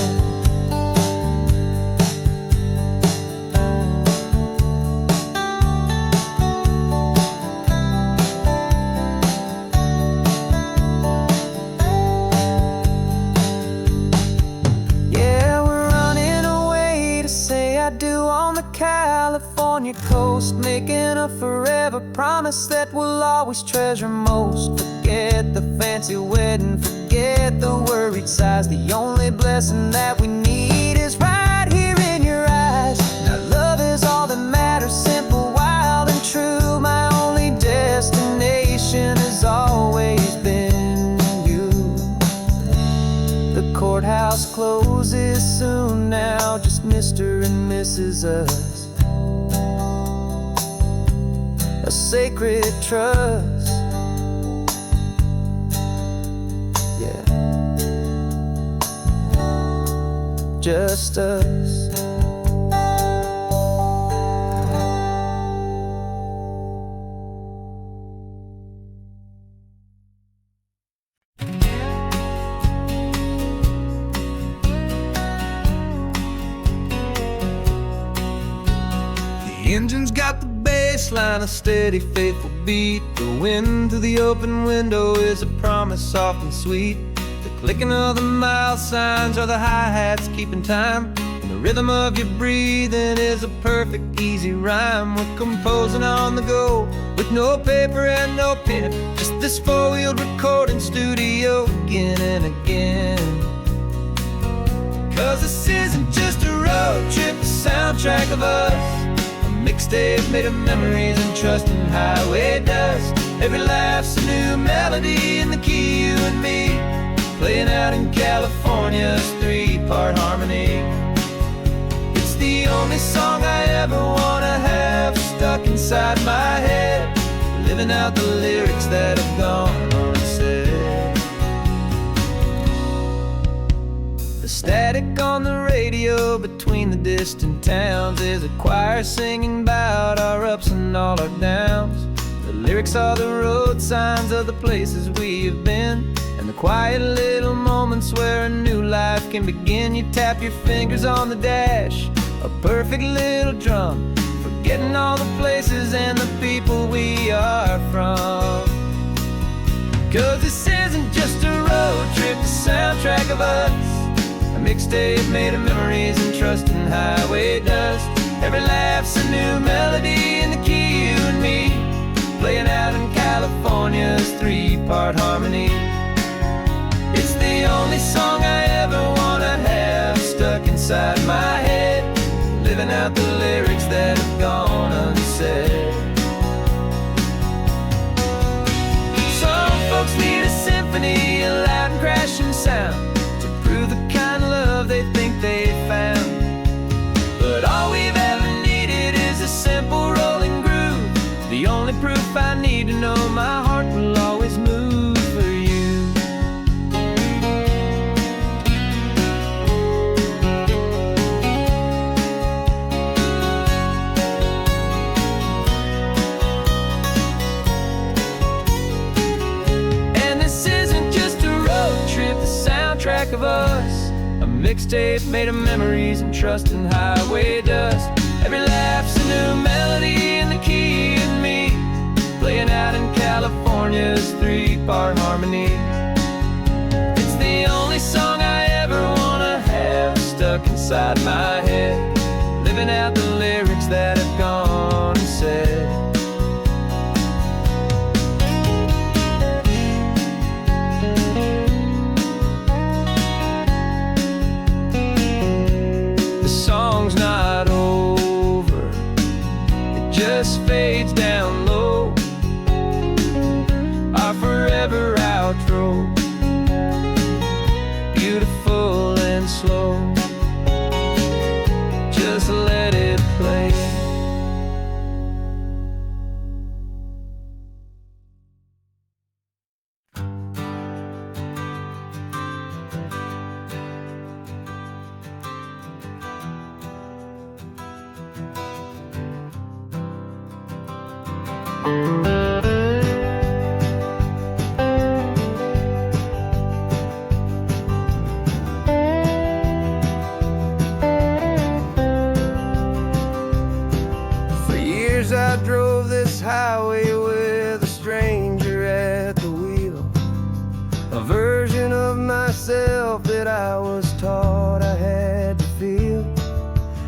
Yeah, we're running away to say I do on the California coast, making a forever promise that we'll always treasure most. Forget the fancy wedding, forget the worried sighs. The only blessing that we need is right here in your eyes. Now love is all that matters, simple, wild, and true. My only destination has always been you. The courthouse closes soon now, just Mr. and Mrs. Us, a sacred trust. Yeah, just us. The engine's got the baseline, a steady, faithful beat. The wind through the open window is a promise soft and sweet. The clicking of the mile signs are the hi-hats keeping time, and the rhythm of your breathing is a perfect, easy rhyme. We're composing on the go with no paper and no pen, just this 4-wheeled recording studio again and again. 'Cause this isn't just a road trip, the soundtrack of us, mixtape made of memories and trust in highway dust. Every laugh's a new melody in the key, you and me, playing out in California's 3-part harmony. It's the only song I ever wanna have stuck inside my head, living out the lyrics that have gone unsaid. The static on the radio between the distant towns is a choir singing about our ups and all our downs. The lyrics are the road signs of the places we have been, and the quiet little moments where a new life can begin. You tap your fingers on the dash, a perfect little drum, forgetting all the places and the people we are from. 'Cause this isn't just a road trip, the soundtrack of us. A mixtape made of memories and trust in highway dust. Every laugh's a new melody in the key, you and me, playing out in California's 3-part harmony. It's the only song I ever wanna have stuck inside my head, living out the lyrics that have gone unsaid. Some folks need a symphony, a loud and crashing sound, to prove the kind of love they think they found. But all we've ever needed is a simple rolling groove, the only proof I need to know my heart will always move for you. And this isn't just a road trip, the soundtrack of us. A mixtape made of memories and trust in highway dust. Every laugh's a new melody in the key and me, playing out in California's 3-part harmony. It's the only song I ever wanna have stuck inside my head, living out the lyrics that have gone unsaid. The song's not over, it just fades down low, our forever outro, beautiful and slow. Just let it play. For years I drove this highway with a stranger at the wheel, a version of myself that I was taught I had to feel.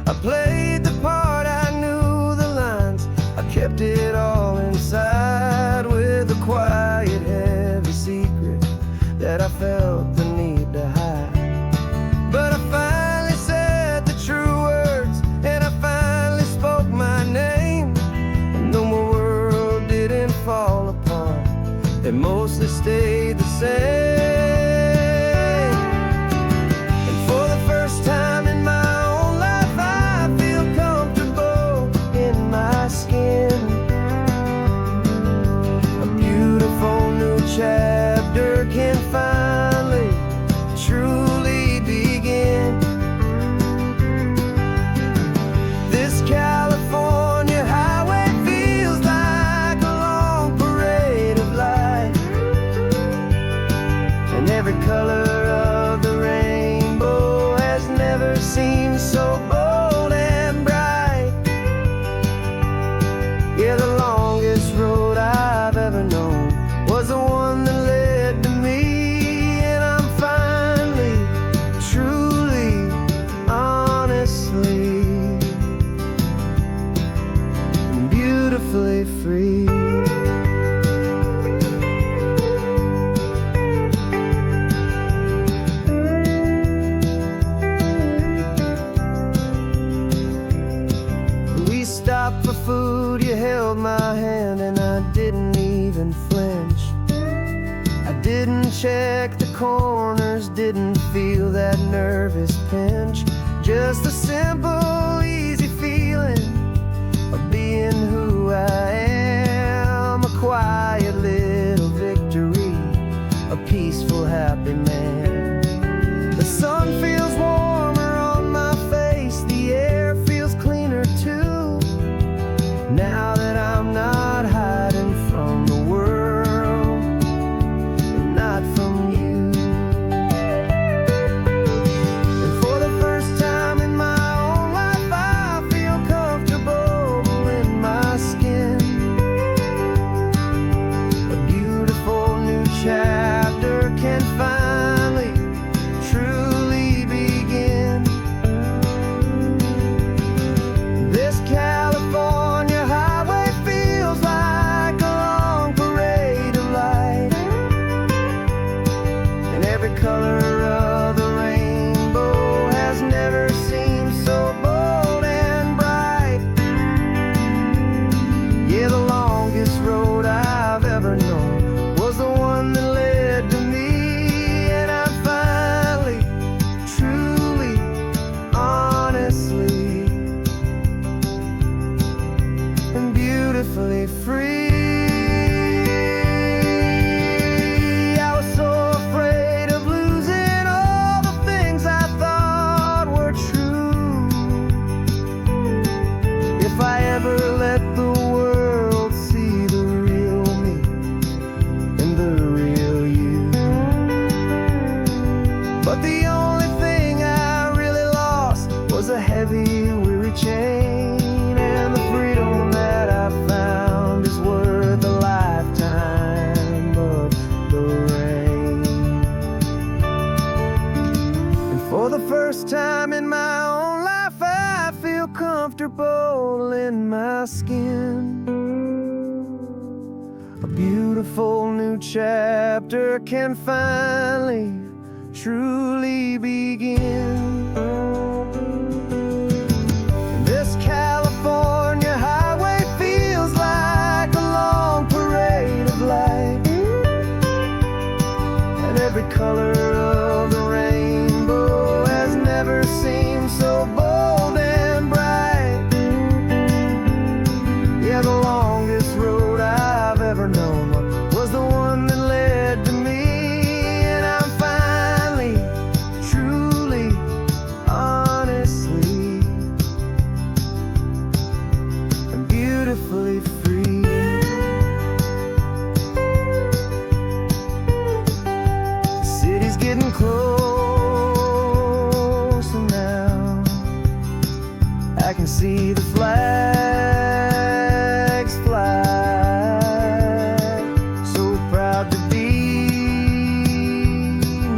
I played the part, I knew the lines, I kept it all inside with a quiet, heavy secret that I felt the need to hide. But I finally said the true words, and I finally spoke my name. And though my world didn't fall apart, it mostly stayed the same. And for the first time in my own life, I feel comfortable in my skin. A beautiful new chapter can finally truly begin. This California highway feels like a long parade of light, and every color of the rainbow has never seemed so bold and bright. Yeah, the longest road I've ever known was the one that led to me, and I'm finally, truly, honestly, beautifully free. We stopped for food, you held my hand, and I didn't even flinch. I didn't check the corners, didn't feel that nervous pinch. Just a simple, easy feeling of being who I am. A quiet little victory, a peaceful, happy man. The sun feels warmer on my face, the air feels cleaner too, now that I'm not hiding from the world and not from you. And for the first time in my a heavy, weary chain, and the freedom that I found is worth a lifetime of the rain. And for the first time in my own life, I feel comfortable in my skin. A beautiful new chapter can finally, truly begin. This California highway feels like a long parade of light, and every color of the rainbow has never seemed so bold and bright. Yeah, the longest road I've ever known was the one that led to me, and I'm finally, truly, honestly, and beautifully free. The city's getting closer now. I can see the flags fly. So proud to be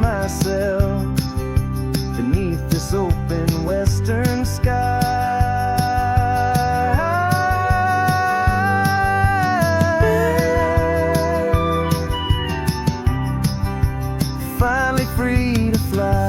myself beneath this open western sky. Finally free to fly.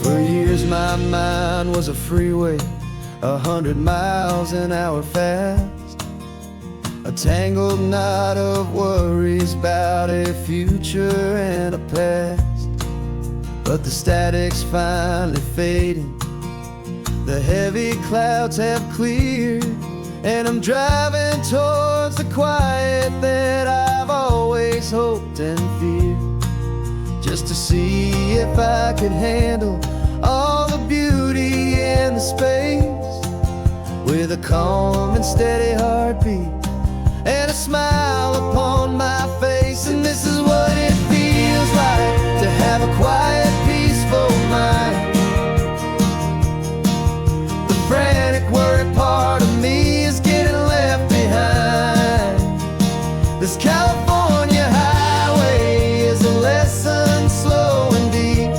For years my mind was a freeway, 100 miles an hour fast, a tangled knot of worries about a future and a past. But the static's finally fading, the heavy clouds have cleared, and I'm driving towards the quiet that I've always hoped and feared, just to see if I could handle all the beauty and the space, with a calm and steady heartbeat and a smile upon my face. And this is what it feels like to have a quiet, peaceful mind. The frantic, worried part of me is getting left behind. This California highway is a lesson slow and deep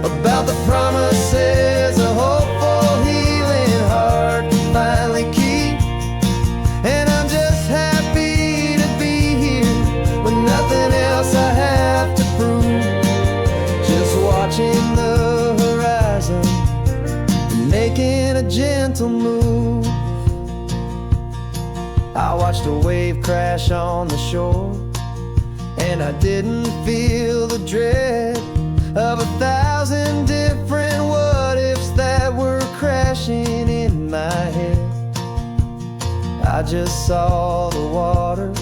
about the promises a hopeful, healing heart can finally keep. And I'm just happy to be here with nothing else I have to prove, just watching the horizon and making a gentle move. I watched a wave crash on the shore, and I didn't feel the dread of 1,000 different what-ifs that were crashing in my head. I just saw the water,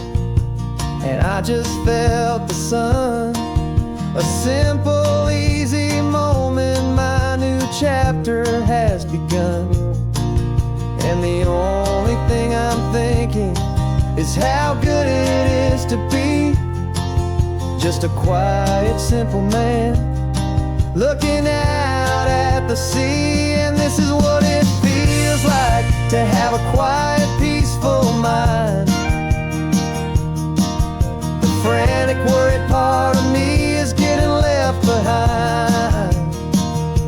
and I just felt the sun. A simple, easy moment, my new chapter has begun. And the only thing I'm thinking is how good it is to be just a quiet, simple man looking out at the sea. And this is what it feels like to have a quiet, peaceful mind. The frantic, worried part of me is getting left behind.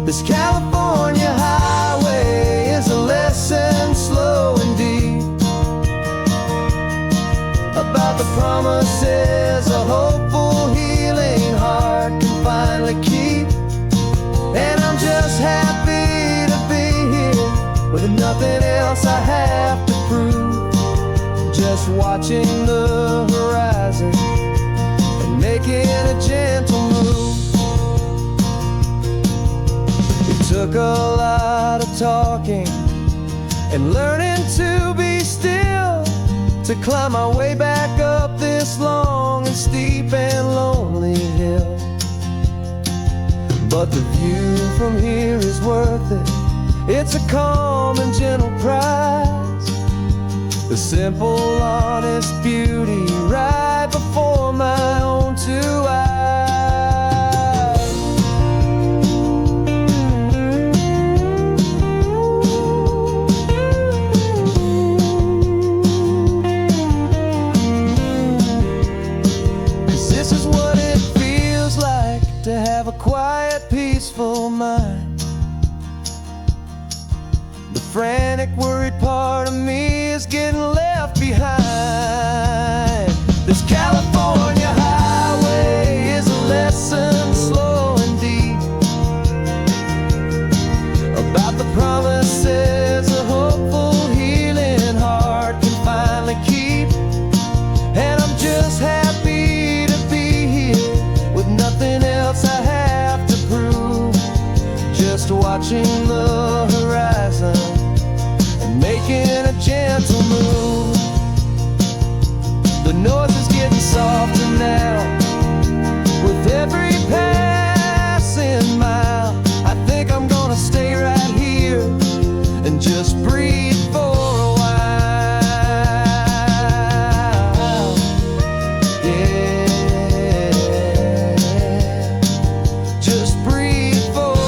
This California highway is a lesson slow and deep about the promises a hopeful, healing heart can finally keep. And I'm just happy to be here with nothing else I have to prove, just watching the horizon and making took a lot of talking and learning to be still, to climb my way back up this long and steep and lonely hill. But the view from here is worth it. It's a calm and gentle prize, the simple, honest beauty right before my own two eyes. To have a quiet, peaceful mind. The frantic, worried part of me is getting left behind. This California highway is a lesson slow and deep about the promises a hopeful, healing heart can finally keep. And I'm just happy to be here with nothing else I have to prove, just watching the horizon and making a gentle move. The noise is getting softer now with every passing mile. I think I'm gonna stay right here and just breathe for a while. Yeah, just breathe for a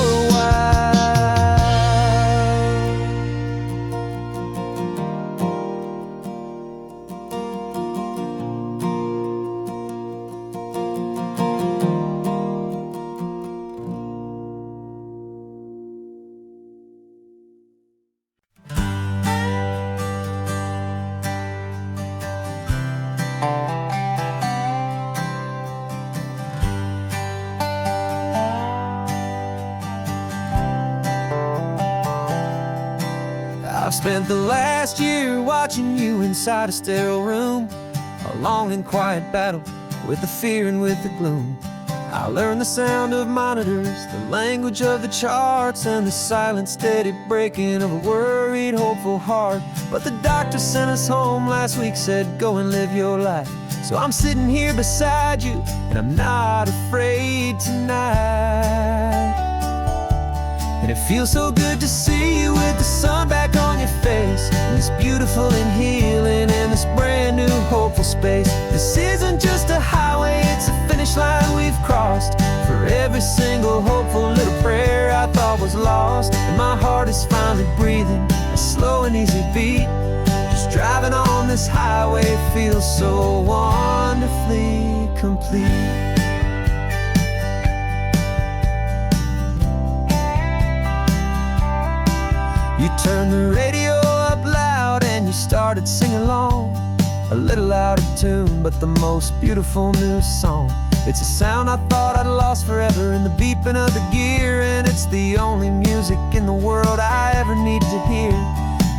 I've spent the last year watching you inside a sterile room, a long and quiet battle with the fear and with the gloom. I learned the sound of monitors, the language of the charts, and the silent, steady breaking of a worried, hopeful heart. But the doctor sent us home last week, said go and live your life. So I'm sitting here beside you, and I'm not afraid tonight. And it feels so good to see you with the sun back on your face, and this beautiful and healing in this brand new hopeful space. This isn't just a highway, it's a finish line we've crossed. For every single hopeful little prayer I thought was lost, and my heart is finally breathing a slow and easy beat. Just driving on this highway feels so wonderfully complete. You turned the radio up loud and you started singing along, a little out of tune, but the most beautiful new song. It's a sound I thought I'd lost forever in the beeping of the gear, and it's the only music in the world I ever need to hear.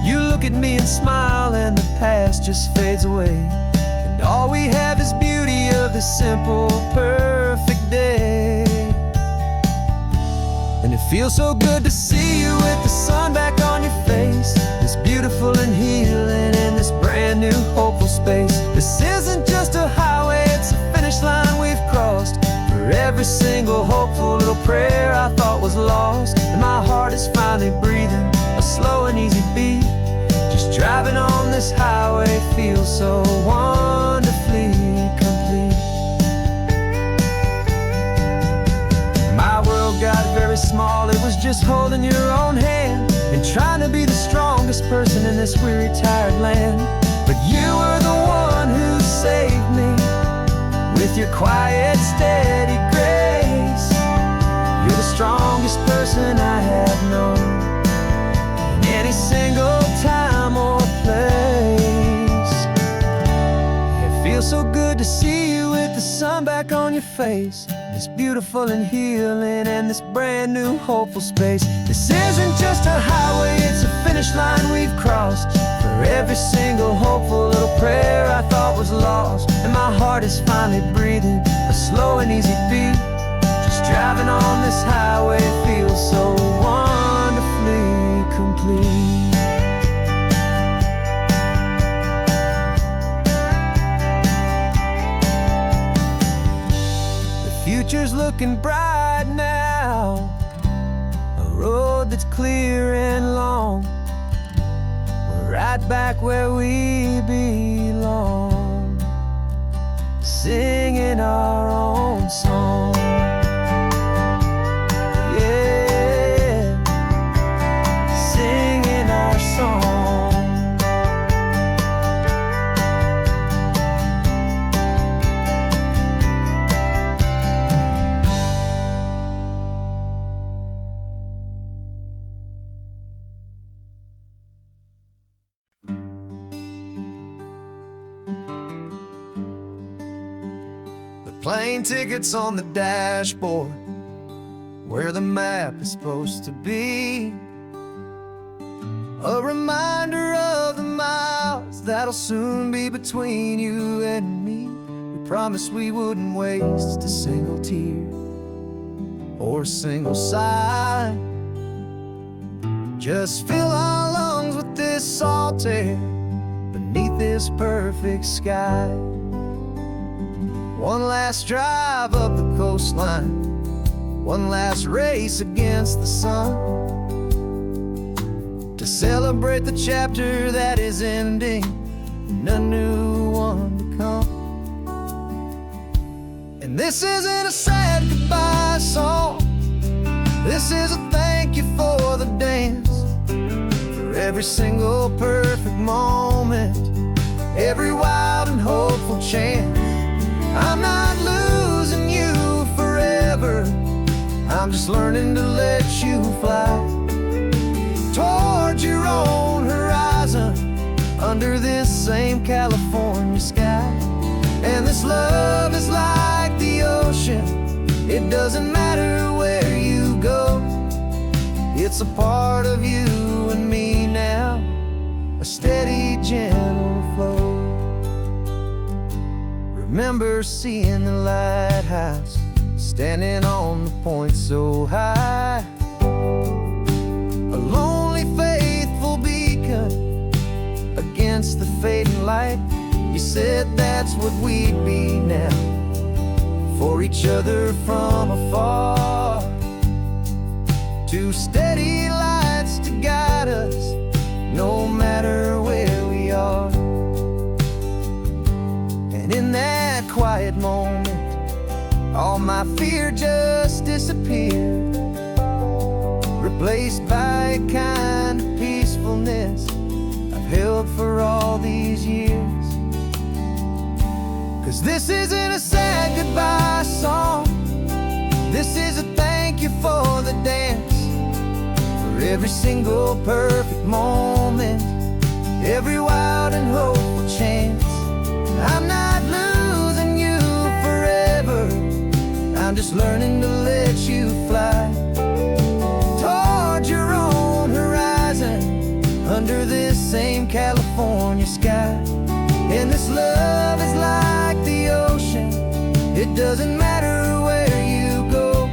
You look at me and smile and the past just fades away, and all we have is beauty of this simple, perfect day. And it feels so good to see you with the sun back on your face, this beautiful and healing in this brand new hopeful space. This isn't just a highway, it's a finish line we've crossed. For every single hopeful little prayer I thought was lost, and my heart is finally breathing a slow and easy beat. Just driving on this highway feels so wonderfully complete. My world got very small, it was just holding your own hand and trying to be the strongest person in this weary, tired land. But you were the one who saved me with your quiet, steady grace. You're the strongest person I have known in any single time or place. It feels so good to see you with the sun back on your face, this beautiful and healing and this brand new hopeful space. This isn't just a highway, it's a finish line we've crossed. For every single hopeful little prayer I thought was lost, and my heart is finally breathing a slow and easy beat. Just driving on this highway feels so wonderful. complete. The future's looking bright now, a road that's clear and long. We're right back where we belong, singing our own song. Yeah, singing our song. Plane tickets on the dashboard, where the map is supposed to be. A reminder of the miles that'll soon be between you and me. We promised we wouldn't waste a single tear or a single sigh. Just fill our lungs with this salt air beneath this perfect sky. One last drive up the coastline, one last race against the sun, to celebrate the chapter that is ending and a new one to come. And this isn't a sad goodbye song, this is a thank you for the dance, for every single perfect moment, every wild and hopeful chance. I'm not losing you forever, I'm just learning to let you fly towards your own horizon, under this same California sky. And this love is like the ocean, it doesn't matter where you go, it's a part of you and me now, a steady, gentle flow. Remember seeing the lighthouse, standing on the point so high, a lonely, faithful beacon against the fading light. You said that's what we'd be now, for each other from afar. Two steady lights to guide us, no matter where we are. And in that quiet moment, all my fear just disappeared, replaced by a kind of peacefulness I've held for all these years. 'Cause this isn't a sad goodbye song, this is a thank you for the dance, for every single perfect moment, every wild and hopeful chance. I'm not losing you forever, I'm just learning to let you fly towards your own horizon, under this same California sky. And this love is like the ocean, it doesn't matter where you go,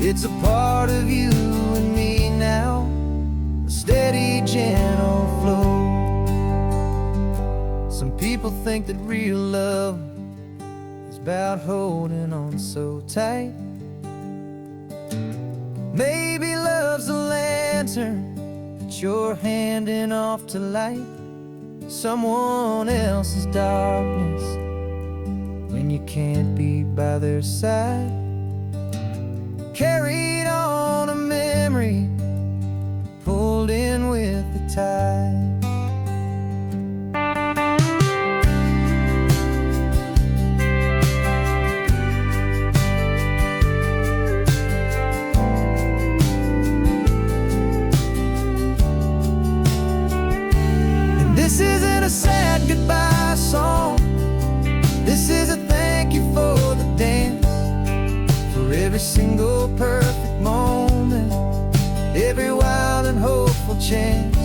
it's a part of you and me now, a steady, gentle flow. Some people think that real love is about holding on so tight. Maybe love's a lantern that you're handing off to light someone else's darkness when you can't be by their side. Carried on a memory, pulled in with the tide. This isn't a sad goodbye song, this is a thank you for the dance, for every single perfect moment, every wild and hopeful chance.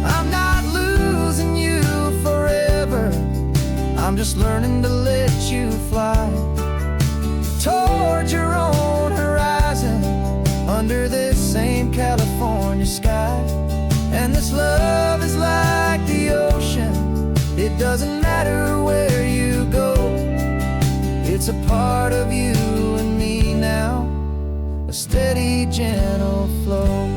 I'm not losing you forever, I'm just learning to let you fly towards your own horizon, under this same California sky. And this love is like the ocean, it doesn't matter where you go. It's a part of you and me now, a steady, gentle flow.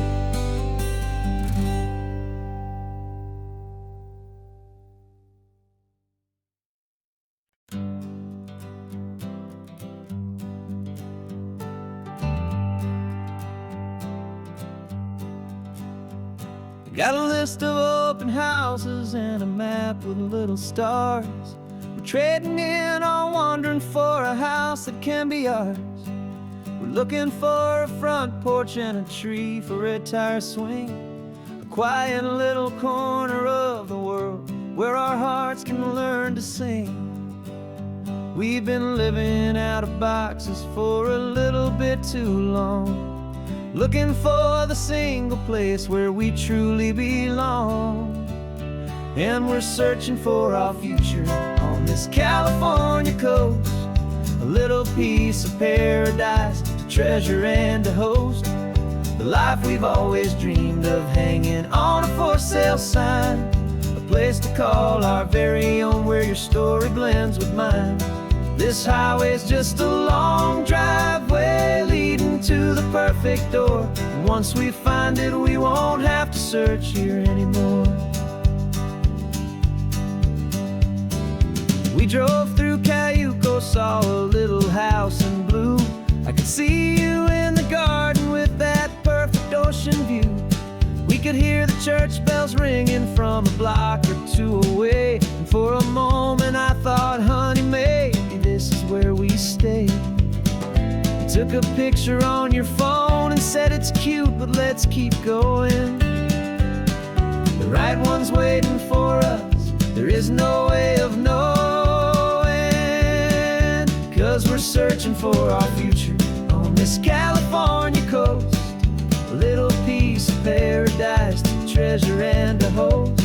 Got a list of open houses and a map with little stars. We're trading in or wandering for a house that can be ours. We're looking for a front porch and a tree for a tire swing, a quiet little corner of the world where our hearts can learn to sing. We've been living out of boxes for a little bit too long, looking for the single place where we truly belong. And we're searching for our future on this California coast, a little piece of paradise to treasure and to host, the life we've always dreamed of, hanging on a for sale sign, a place to call our very own where your story blends with mine. This highway's just a long driveway leading to the perfect door. And once we find it, we won't have to search here anymore. We drove through Cayuco, saw a little house in blue. I could see you in the garden with that perfect ocean view. We could hear the church bells ringing from a block or two away. And for a moment I thought, honey, maybe this is where we stay. You took a picture on your phone and said it's cute, but let's keep going. The right one's waiting for us, there is no way of knowing, 'cause we're searching for our future on this California coast, a little piece of paradise to treasure and to host,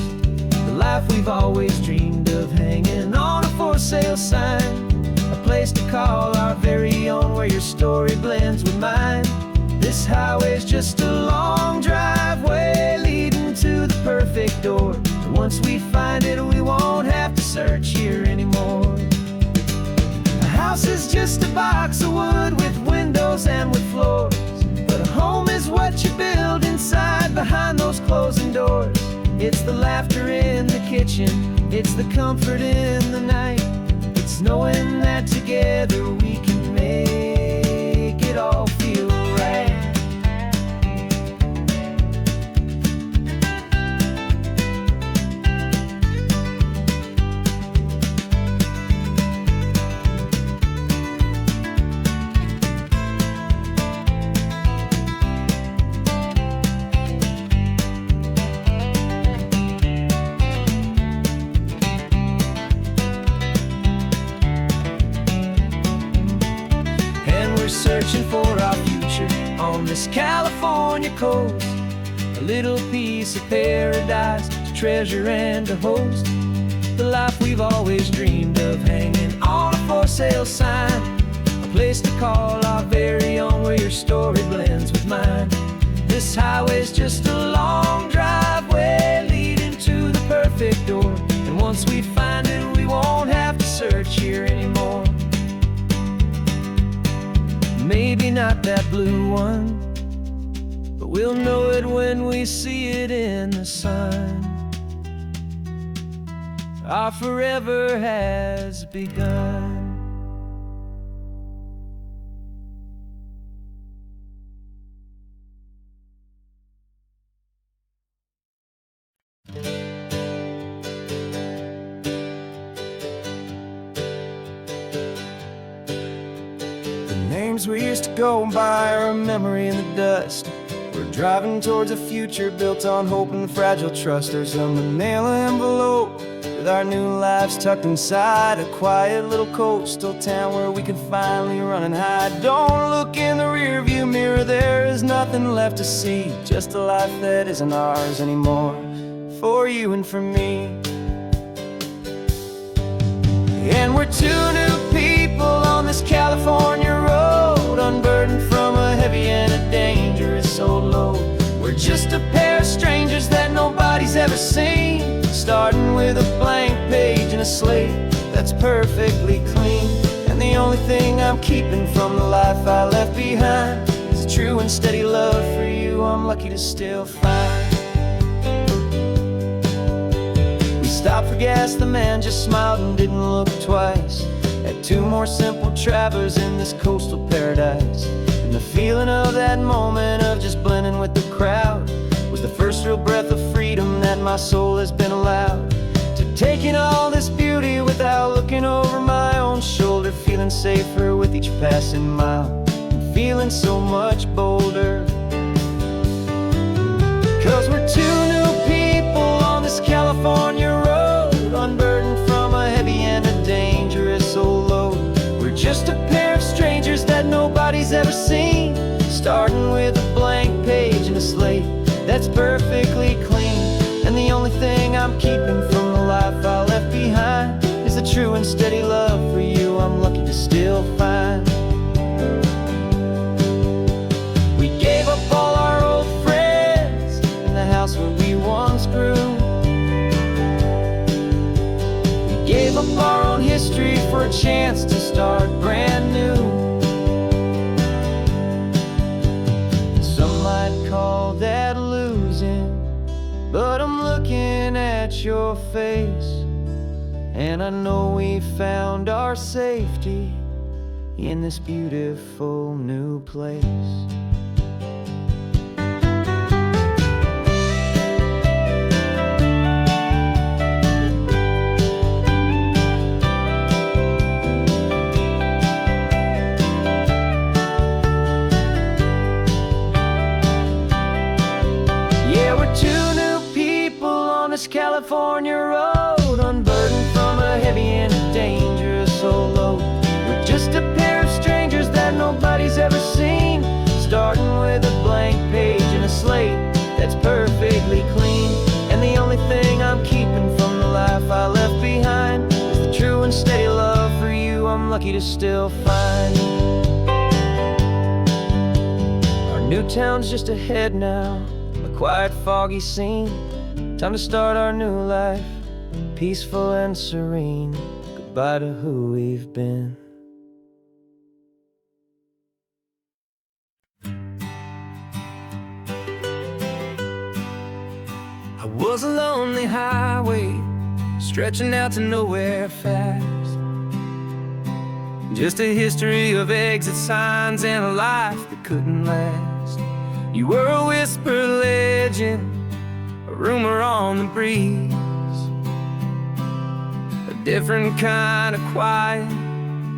the life we've always dreamed of, hanging on a for sale sign, a place to call our very own where your story blends with mine. This highway's just a long driveway leading to the perfect door. And once we find it, we won't have to search here anymore. A house is just a box of wood with windows and with floors, but a home is what you build inside behind those closing doors. It's the laughter in the kitchen, it's the comfort in the night, it's knowing that together we can make it all feel right. Searching for our future on this California coast, a little piece of paradise to treasure and to host, the life we've always dreamed of, hanging on a for sale sign, a place to call our very own where your story blends with mine. This highway's just a long driveway leading to the perfect door, and once we find it, we won't have to search here anymore. Maybe not that blue one, but we'll know it when we see it in the sun. Our forever has begun. Names we used to go by are a memory in the dust. We're driving towards a future built on hope and fragile trust. There's a manila envelope with our new lives tucked inside, a quiet little coastal town where we can finally run and hide. Don't look in the rearview mirror, there is nothing left to see, just a life that isn't ours anymore, for you and for me. And we're two new people on this California road, unburdened from a heavy and a dangerous old load. We're just a pair ever seen. Starting with a blank page and a slate that's perfectly clean. And the only thing I'm keeping from the life I left behind is a true and steady love for you I'm lucky to still find. We stopped for gas, the man just smiled and didn't look twice. Had two more simple travelers in this coastal paradise. And the feeling of that moment of just blending with the crowd was the first real breath of freedom that my soul has been allowed to take in all this beauty without looking over my own shoulder. Feeling safer with each passing mile, and feeling so much bolder. 'Cause we're two new people on this California road, unburdened from a heavy and a dangerous old load. We're just a pair of strangers that nobody's ever seen, starting with a blank page and a slate that's perfectly clean. And the only thing I'm keeping from the life I left behind is a true and steady love for you I'm lucky to still find. We gave up all our old friends in the house where we once grew. We gave up our own history for a chance to start brand new. Some might call that losing, but I'm looking at your face, and I know we found our safety in this beautiful new place. Yeah, we're two new people on this California road, unburdened from a heavy and a dangerous old load. We're just a pair of strangers that nobody's ever seen, starting with a blank page and a slate that's perfectly clean. And the only thing I'm keeping from the life I left behind is the true and steady love for you I'm lucky to still find. Our new town's just ahead now, a quiet, foggy scene. Time to start our new life, peaceful and serene. Goodbye to who we've been. I was a lonely highway, stretching out to nowhere fast. Just a history of exit signs and a life that couldn't last. You were a whisper legend, a rumor on the breeze, a different kind of quiet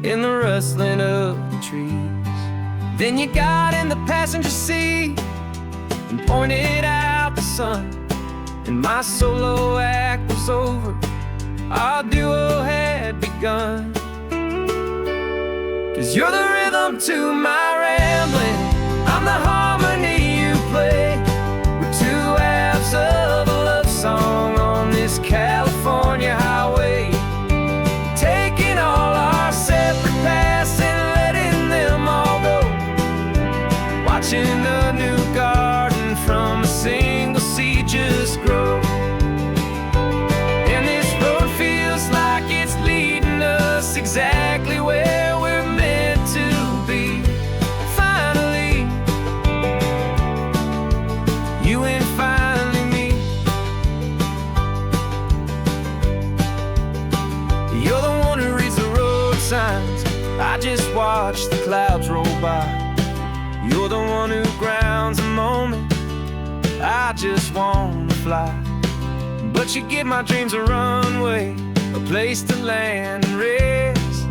in the rustling of the trees. Then you got in the passenger seat and pointed out the sun, and my solo act was over, our duo had begun. 'Cause you're the rhythm to my rambling, I'm the harmony you play. We're two halves of a love song on this California highway, taking all our separate paths and letting them all go. Watching a new garden from a single seed just grow. And this road feels like it's leading us exactly where we're meant to be. Finally, you and finally me. You're the one who reads the road signs, I just watch the clouds roll by. You're the one who grounds a moment, I just wanna fly. But you give my dreams a runway, a place to land and rest.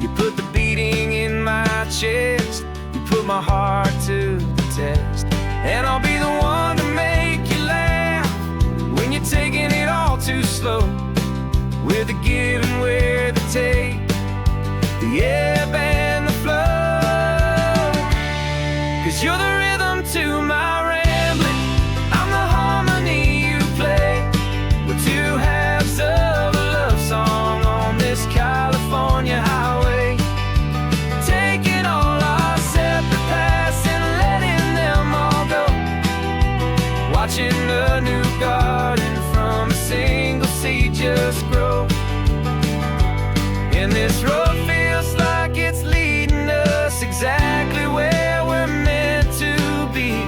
You put the beating in my chest, you put my heart to the test. And I'll be the one to make you laugh when you're taking it all too slow. We're the give and we're the take, the ebb and the flow. 'Cause you're the rhythm to my rambling, I'm the harmony you play. We're two halves of a love song on this California highway, taking all our separate paths and letting them all go. Watching a new And this road feels like it's leading us exactly where we're meant to be.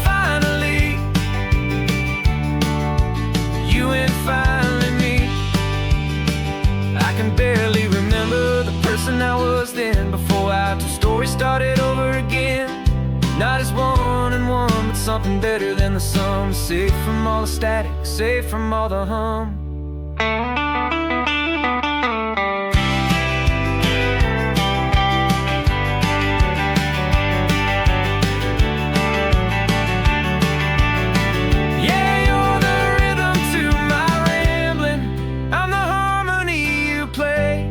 Finally, you and finally me. I can barely remember the person I was then, before our two stories started over again. Not as one and one, but something better than the sum. Safe from all the static, safe from all the hum. Yeah, you're the rhythm to my rambling. I'm the harmony you play.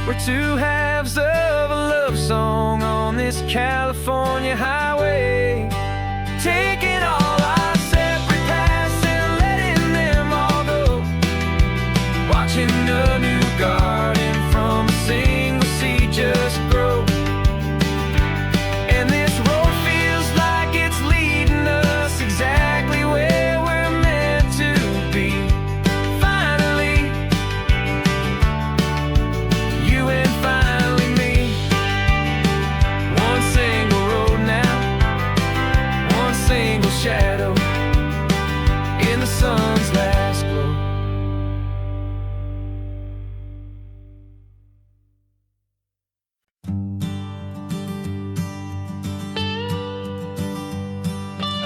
We're two halves of a love song on this California highway, taking all our separate paths and letting them all go, watching a new garden from a single seed just grow. And this road feels like it's leading us exactly where we're meant to be. Finally, you and finally me. One single road now, one single shadow in the sun's last glow.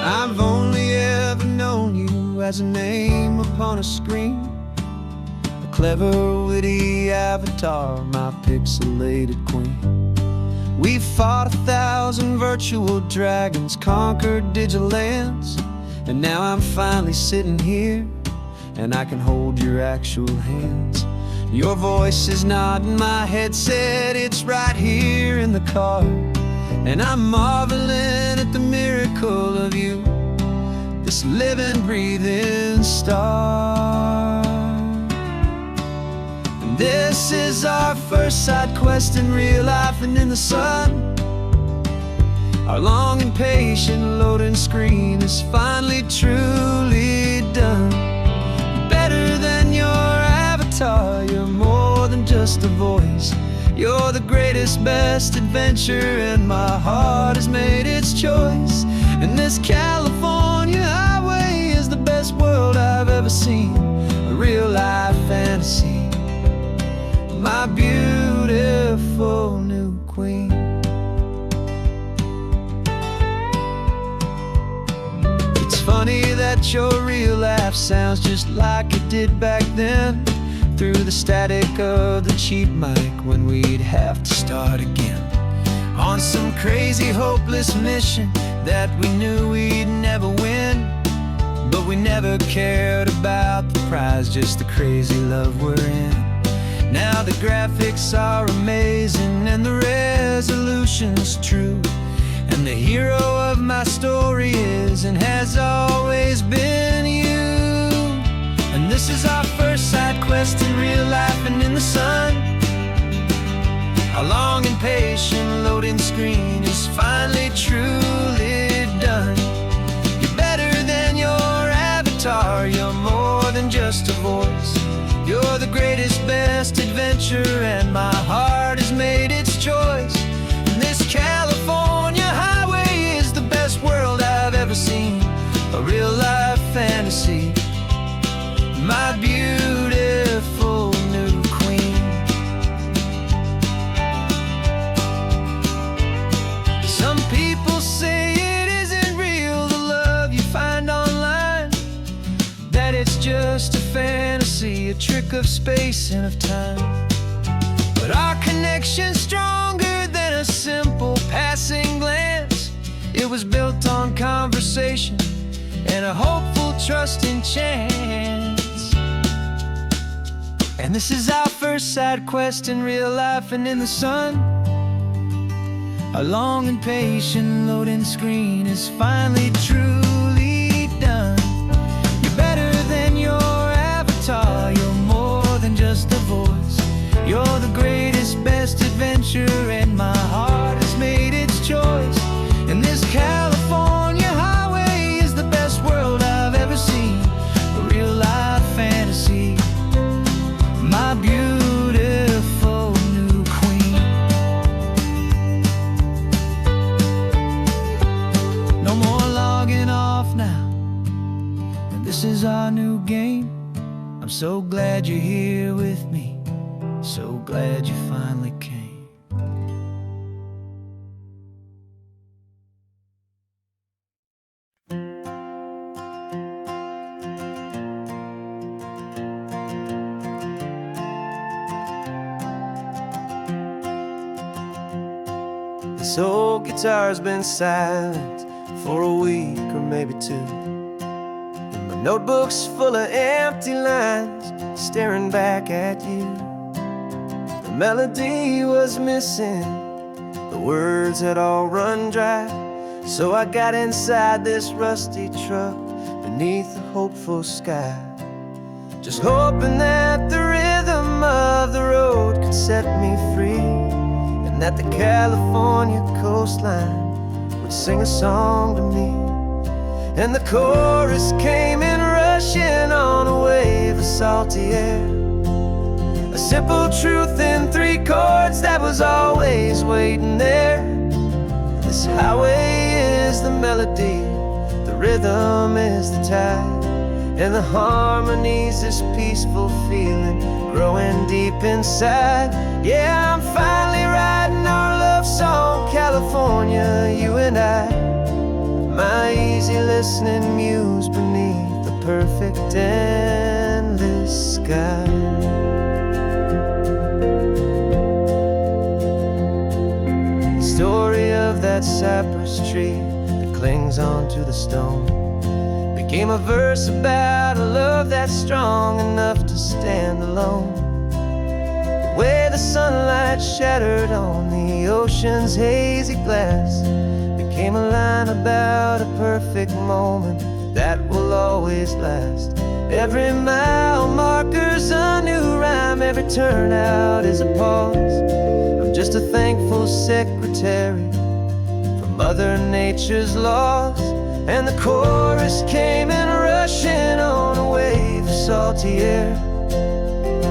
I've only ever known you as a name upon a screen, a clever, witty avatar, my pixelated queen. We've fought 1,000 virtual dragons, conquered digital lands, and now I'm finally sitting here, and I can hold your actual hands. Your voice is not in my headset, it's right here in the car, and I'm marveling at the miracle of you, this living, breathing star. And this is our first side quest in real life and in the sun. Our long and patient loading screen is finally truly done. Better than your avatar, you're more than just a voice. You're the greatest, best adventure, and my heart has made its choice. And this California highway is the best world I've ever seen, a real life fantasy, my beautiful new queen. It's funny that your real life sounds just like it did back then, through the static of the cheap mic when we'd have to start again, on some crazy hopeless mission that we knew we'd never win. But we never cared about the prize, just the crazy love we're in. Now the graphics are amazing and the resolution's true, and the hero of my story is and has always been you. And this is our first side quest in real life and in the sun. Our long and patient loading screen is finally truly done. You're better than your avatar, you're more than just a voice. You're the greatest, best adventure, and my heart has made its choice. And this California highway is the best world I've ever seen, a real life fantasy, my beautiful new queen. Some people say it isn't real, the love you find online, that it's just a fantasy, a trick of space and of time. But our connection's stronger than a simple passing glance. It was built on conversation and a hopeful, trusting chance. And this is our first side quest in real life and in the sun. Our long and patient loading screen is finally truly done. You're better than your avatar, you're more than just a voice. You're the greatest, best adventure, and my heart has made its choice. And this California highway is the best world I've ever seen, a real life fantasy, my beautiful you're here with me, so glad you finally came. This old guitar's been silent for a week or maybe two, and my notebook's full of empty lines staring back at you. The melody was missing, the words had all run dry, so I got inside this rusty truck beneath the hopeful sky, just hoping that the rhythm of the road could set me free, and that the California coastline would sing a song to me. And the chorus came in rushing on a wave of salty air, a simple truth in 3 chords that was always waiting there. This highway is the melody, the rhythm is the tide, and the harmony's this peaceful feeling growing deep inside. Yeah, I'm finally writing our love song, California, you and I, my easy listening muse beneath the perfect endless sky. The story of that cypress tree that clings onto the stone became a verse about a love that's strong enough to stand alone. The way the sunlight shattered on the ocean's hazy glass became a line about a perfect moment that will always last. Every mile marker's a new rhyme, every turnout is a pause. I'm just a thankful secretary for Mother Nature's laws. And the chorus came in rushing on a wave of salty air,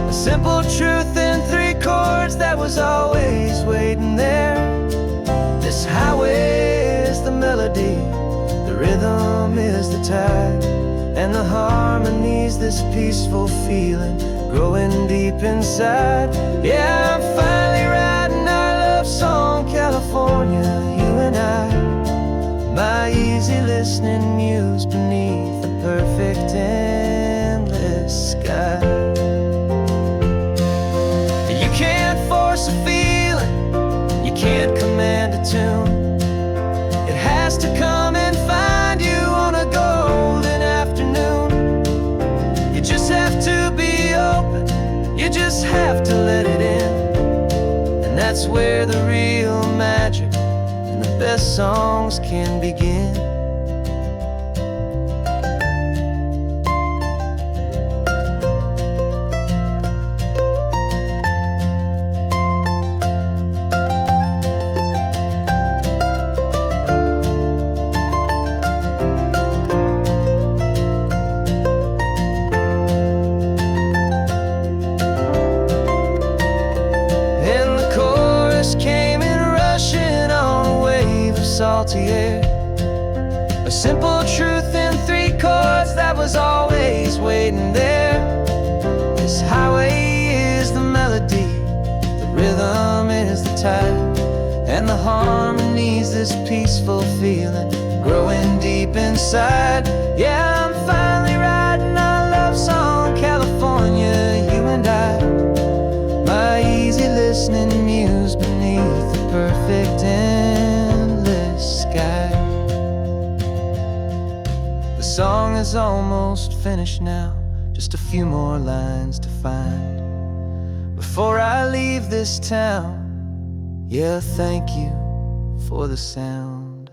a simple truth in 3 chords that was always waiting there. This highway is the melody, the rhythm is the tide, and the harmony's this peaceful feeling growing deep inside. Yeah, I'm finally writing our love song, California, you and I, my easy listening muse beneath the perfect endless sky. You can't force a feeling, you can't command a tune. It has to come and find you on a golden afternoon. You just have to be open, you just have to let it in, and that's where the real magic and the best songs can begin. Salty air, a simple truth in 3 chords that was always waiting there. This highway is the melody, the rhythm is the tide, and the harmony's this peaceful feeling growing deep inside. Yeah, I'm finally writing our love song, California, you and I, my easy listening muse beneath the perfect endless sky. The song is almost finished now, just a few more lines to find before I leave this town. Yeah, thank you for the sound.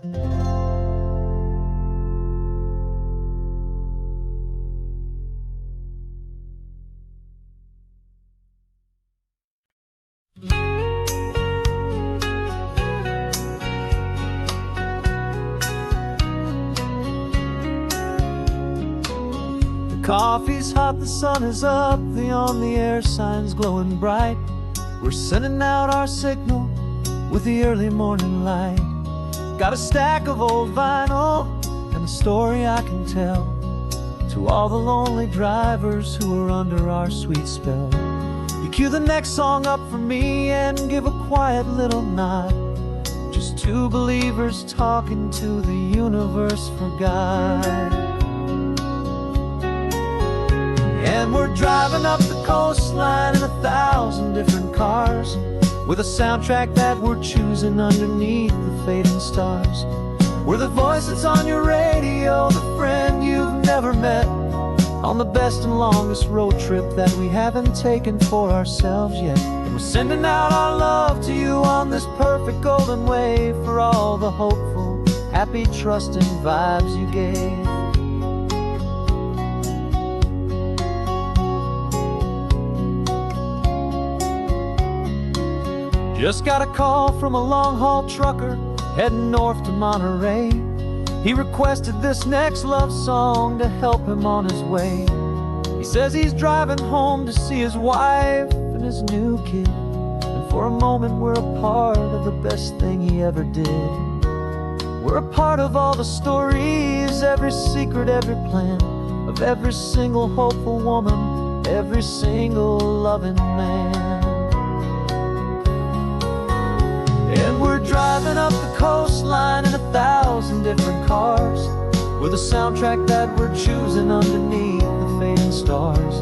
Coffee's hot, the sun is up, the on-the-air sign's glowing bright. We're sending out our signal with the early morning light. Got a stack of old vinyl and a story I can tell to To all the lonely drivers who are under our sweet spell, you cue the next song up for me and give a quiet little nod. Just two believers talking to the universe for God. And we're driving up the coastline in 1,000 different cars, with a soundtrack that we're choosing underneath the fading stars. We're the voice that's on your radio, the friend you've never met, on the best and longest road trip that we haven't taken for ourselves yet. And we're sending out our love to you on this perfect golden wave, for all the hopeful, happy, trusting vibes you gave. Just got a call from a long-haul trucker heading north to Monterey. He requested this next love song to help him on his way. He says he's driving home to see his wife and his new kid, and for a moment we're a part of the best thing he ever did. We're a part of all the stories, every secret, every plan, of every single hopeful woman, every single loving man. And we're driving up the coastline in 1,000 different cars, with a soundtrack that we're choosing underneath the fading stars.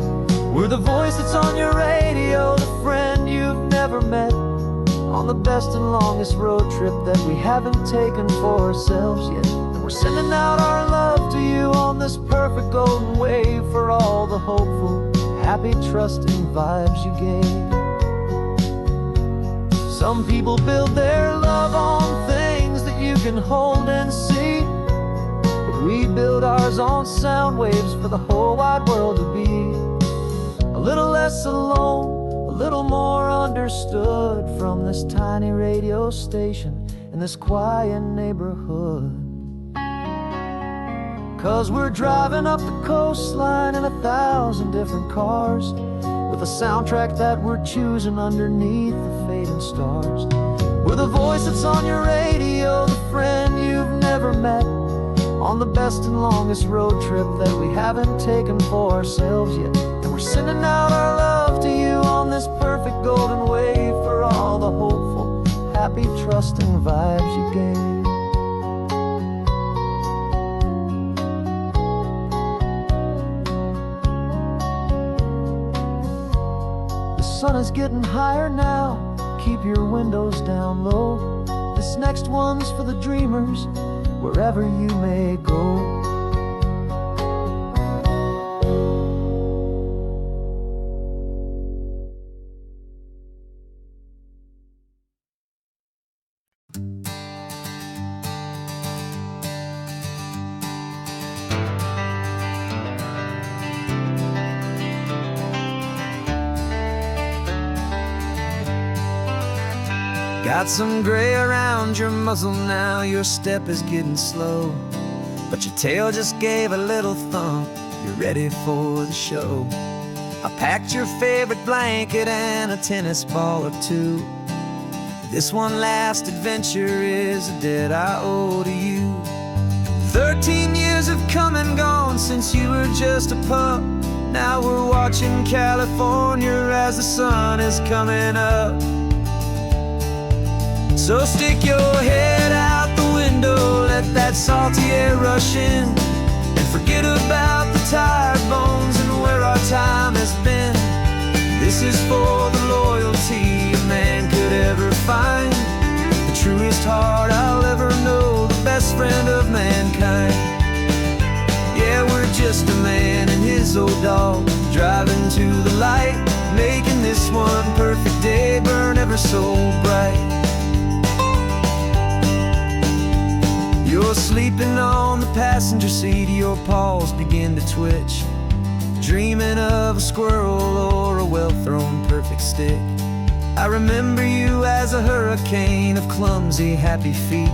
We're the voice that's on your radio, the friend you've never met, on the best and longest road trip that we haven't taken for ourselves yet. And we're sending out our love to you on this perfect golden wave, for all the hopeful, happy, trusting vibes you gave. Some people build their love on things that you can hold and see, but we build ours on sound waves for the whole wide world to be a little less alone, a little more understood, from this tiny radio station in this quiet neighborhood. 'Cause we're driving up the coastline in 1,000 different cars, with a soundtrack that we're choosing underneath the fading stars. We're the voice that's on your radio, the friend you've never met, on the best and longest road trip that we haven't taken for ourselves yet. And we're sending out our love to you on this perfect golden wave, for all the hopeful, happy, trusting vibes you gave. The sun is getting higher now, keep your windows down low. This next one's for the dreamers, wherever you may go. Got some gray around your muzzle now, your step is getting slow, but your tail just gave a little thump, you're ready for the show. I packed your favorite blanket and a tennis ball or two. This one last adventure is a debt I owe to you. 13 years have come and gone since you were just a pup. Now we're watching California as the sun is coming up. So stick your head out the window, let that salty air rush in, and forget about the tired bones and where our time has been. This is for the loyalty a man could ever find, the truest heart I'll ever know, the best friend of mankind. Yeah, we're just a man and his old dog, driving to the light, making this one perfect day burn ever so bright. You're sleeping on the passenger seat, your paws begin to twitch, dreaming of a squirrel or a well-thrown perfect stick. I remember you as a hurricane of clumsy, happy feet.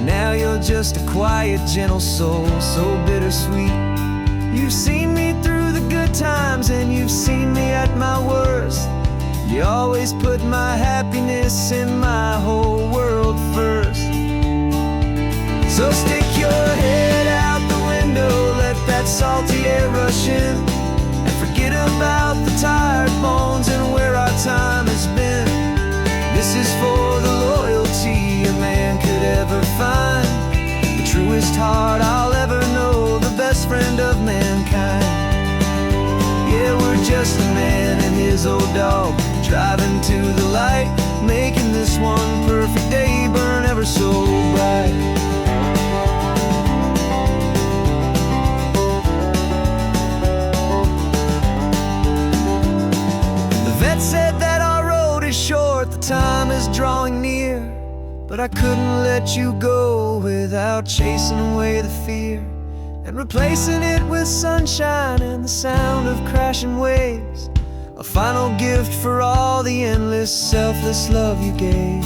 Now you're just a quiet, gentle soul, so bittersweet. You've seen me through the good times and you've seen me at my worst. You always put my happiness and my whole world first. So stick your head out the window, let that salty air rush in, and forget about the tired bones and where our time has been. This is for the loyalty a man could ever find, the truest heart I'll ever know, the best friend of mankind. Yeah, we're just a man and his old dog, driving to the light, making this one perfect day burn ever so bright. The vet said that our road is short, the time is drawing near, but I couldn't let you go without chasing away the fear and replacing it with sunshine and the sound of crashing waves, a final gift for all the endless, selfless love you gave.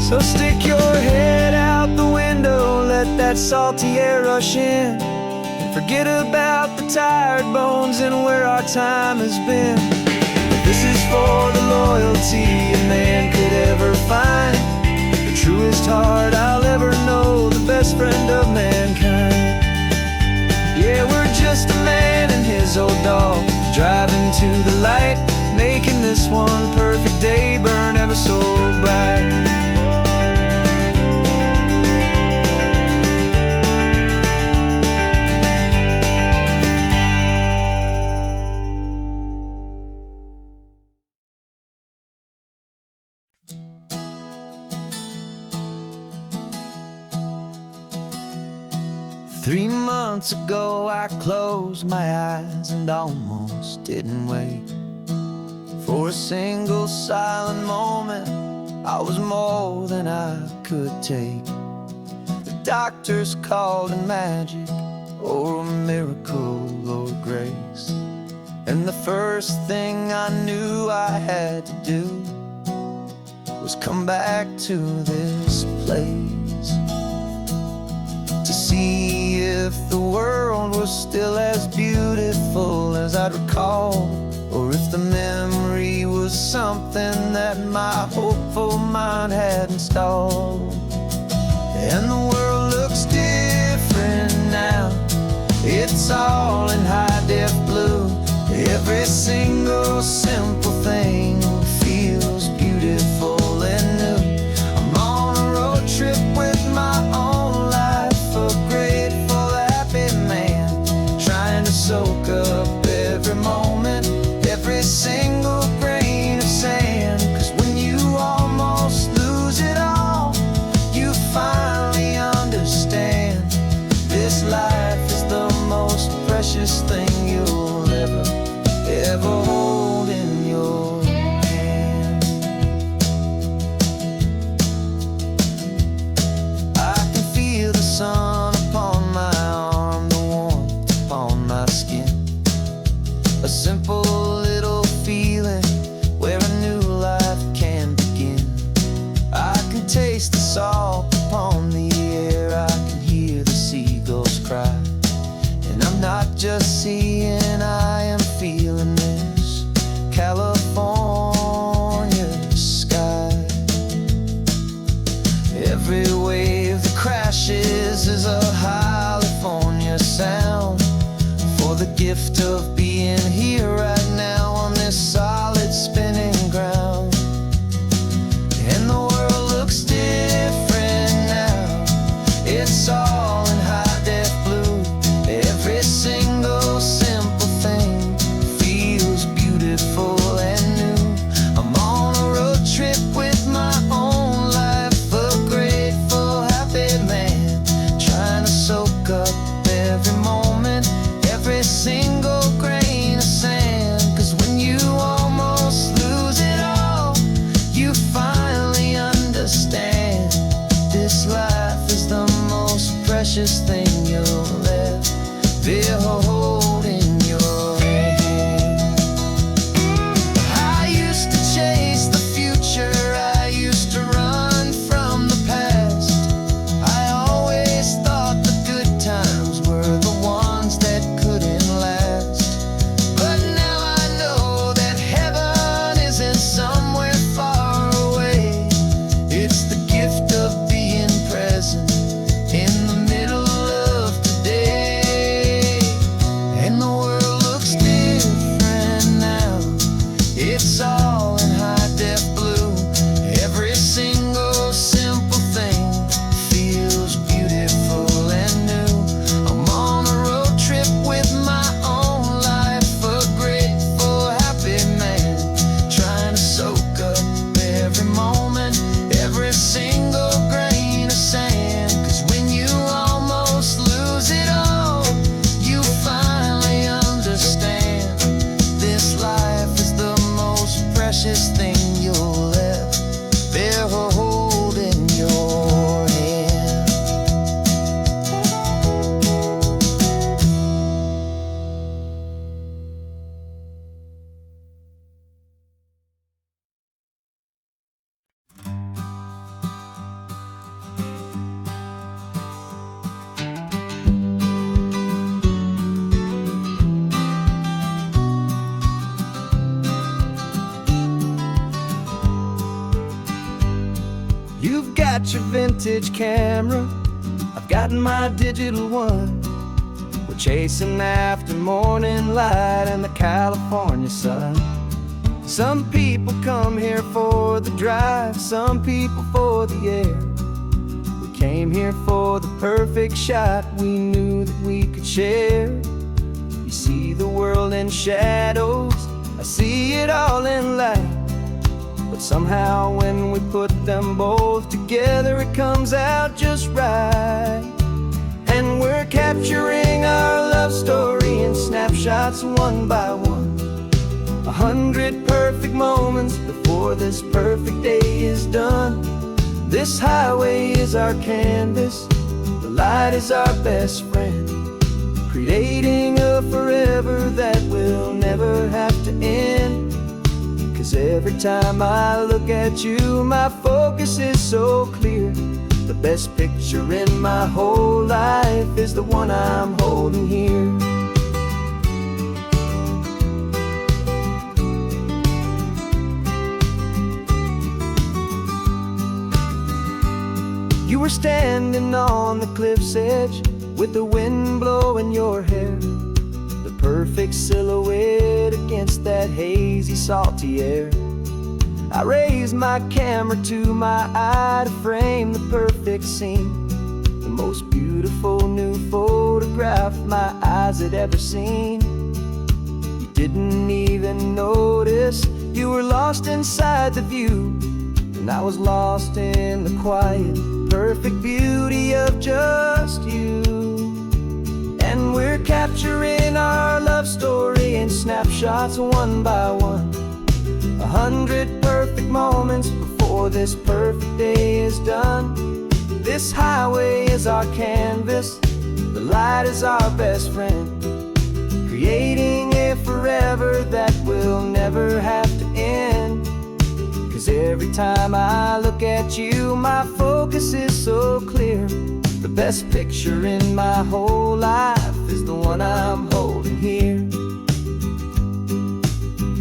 So stick your head out the window, let that salty air rush in, and forget about the tired bones and where our time has been. This is for the loyalty a man could ever find, the truest heart I'll ever know, the best friend of mankind. Yeah, we're just a man and his old dog, driving to the light, making this one perfect day burn ever so bright. 3 months ago I closed my eyes and almost didn't wake. For a single silent moment I was more than I could take. The doctors called it magic, or a miracle, or grace. And the first thing I knew I had to do was come back to this place, to see if the world was still as beautiful as I'd recall, or if the memory was something that my hopeful mind had installed. And the world looks different now, it's all in high-def blue. Every single simple thing feels beautiful and new. I'm on a road trip with my own life, a grateful, happy man, trying to soak up every moment, every single grain of sand. 'Cause when you almost lose it all, you finally understand this life is the most precious thing you'll ever hold in your hand. I can feel the sun upon my arm, the warmth upon my skin, a simple little feeling where a new life can begin. I can taste the salt upon the air, I can hear the seagulls cry, and I'm not just seeing, I am feeling this California sky. Every wave that crashes is a California sound, for the gift of being here right now on this solid spinning ground. And the world looks different now, it's all in high-def blue. Every single simple thing feels beautiful and new. I'm on a road trip with my own life, a grateful, happy man, trying to soak up every moment, every single grain of sand. got your vintage camera, I've got my digital one. We're chasing after morning light and the California sun. Some people come here for the drive, some people for the air. We came here for the perfect shot we knew that we could share. You see the world in shadows, I see it all in light. But somehow when we put them both together, it comes out just right. And we're capturing our love story in snapshots one by one. 100 perfect moments before this perfect day is done. This highway is our canvas, the light is our best friend, creating a forever that will never have to end. 'Cause every time I look at you, my focus is so clear. The best picture in my whole life is the one I'm holding here. You were standing on the cliff's edge with the wind blowing your hair, the perfect silhouette against that hazy, salty air. I raised my camera to my eye to frame the perfect scene, the most beautiful new photograph my eyes had ever seen. You didn't even notice you were lost inside the view, and I was lost in the quiet, perfect beauty of just you. And we're capturing our love story in snapshots one by one. 100 perfect moments before this perfect day is done. This highway is our canvas, the light is our best friend, creating a forever that will never have to end. 'Cause every time I look at you, my focus is so clear. The best picture in my whole life is the one I'm holding here.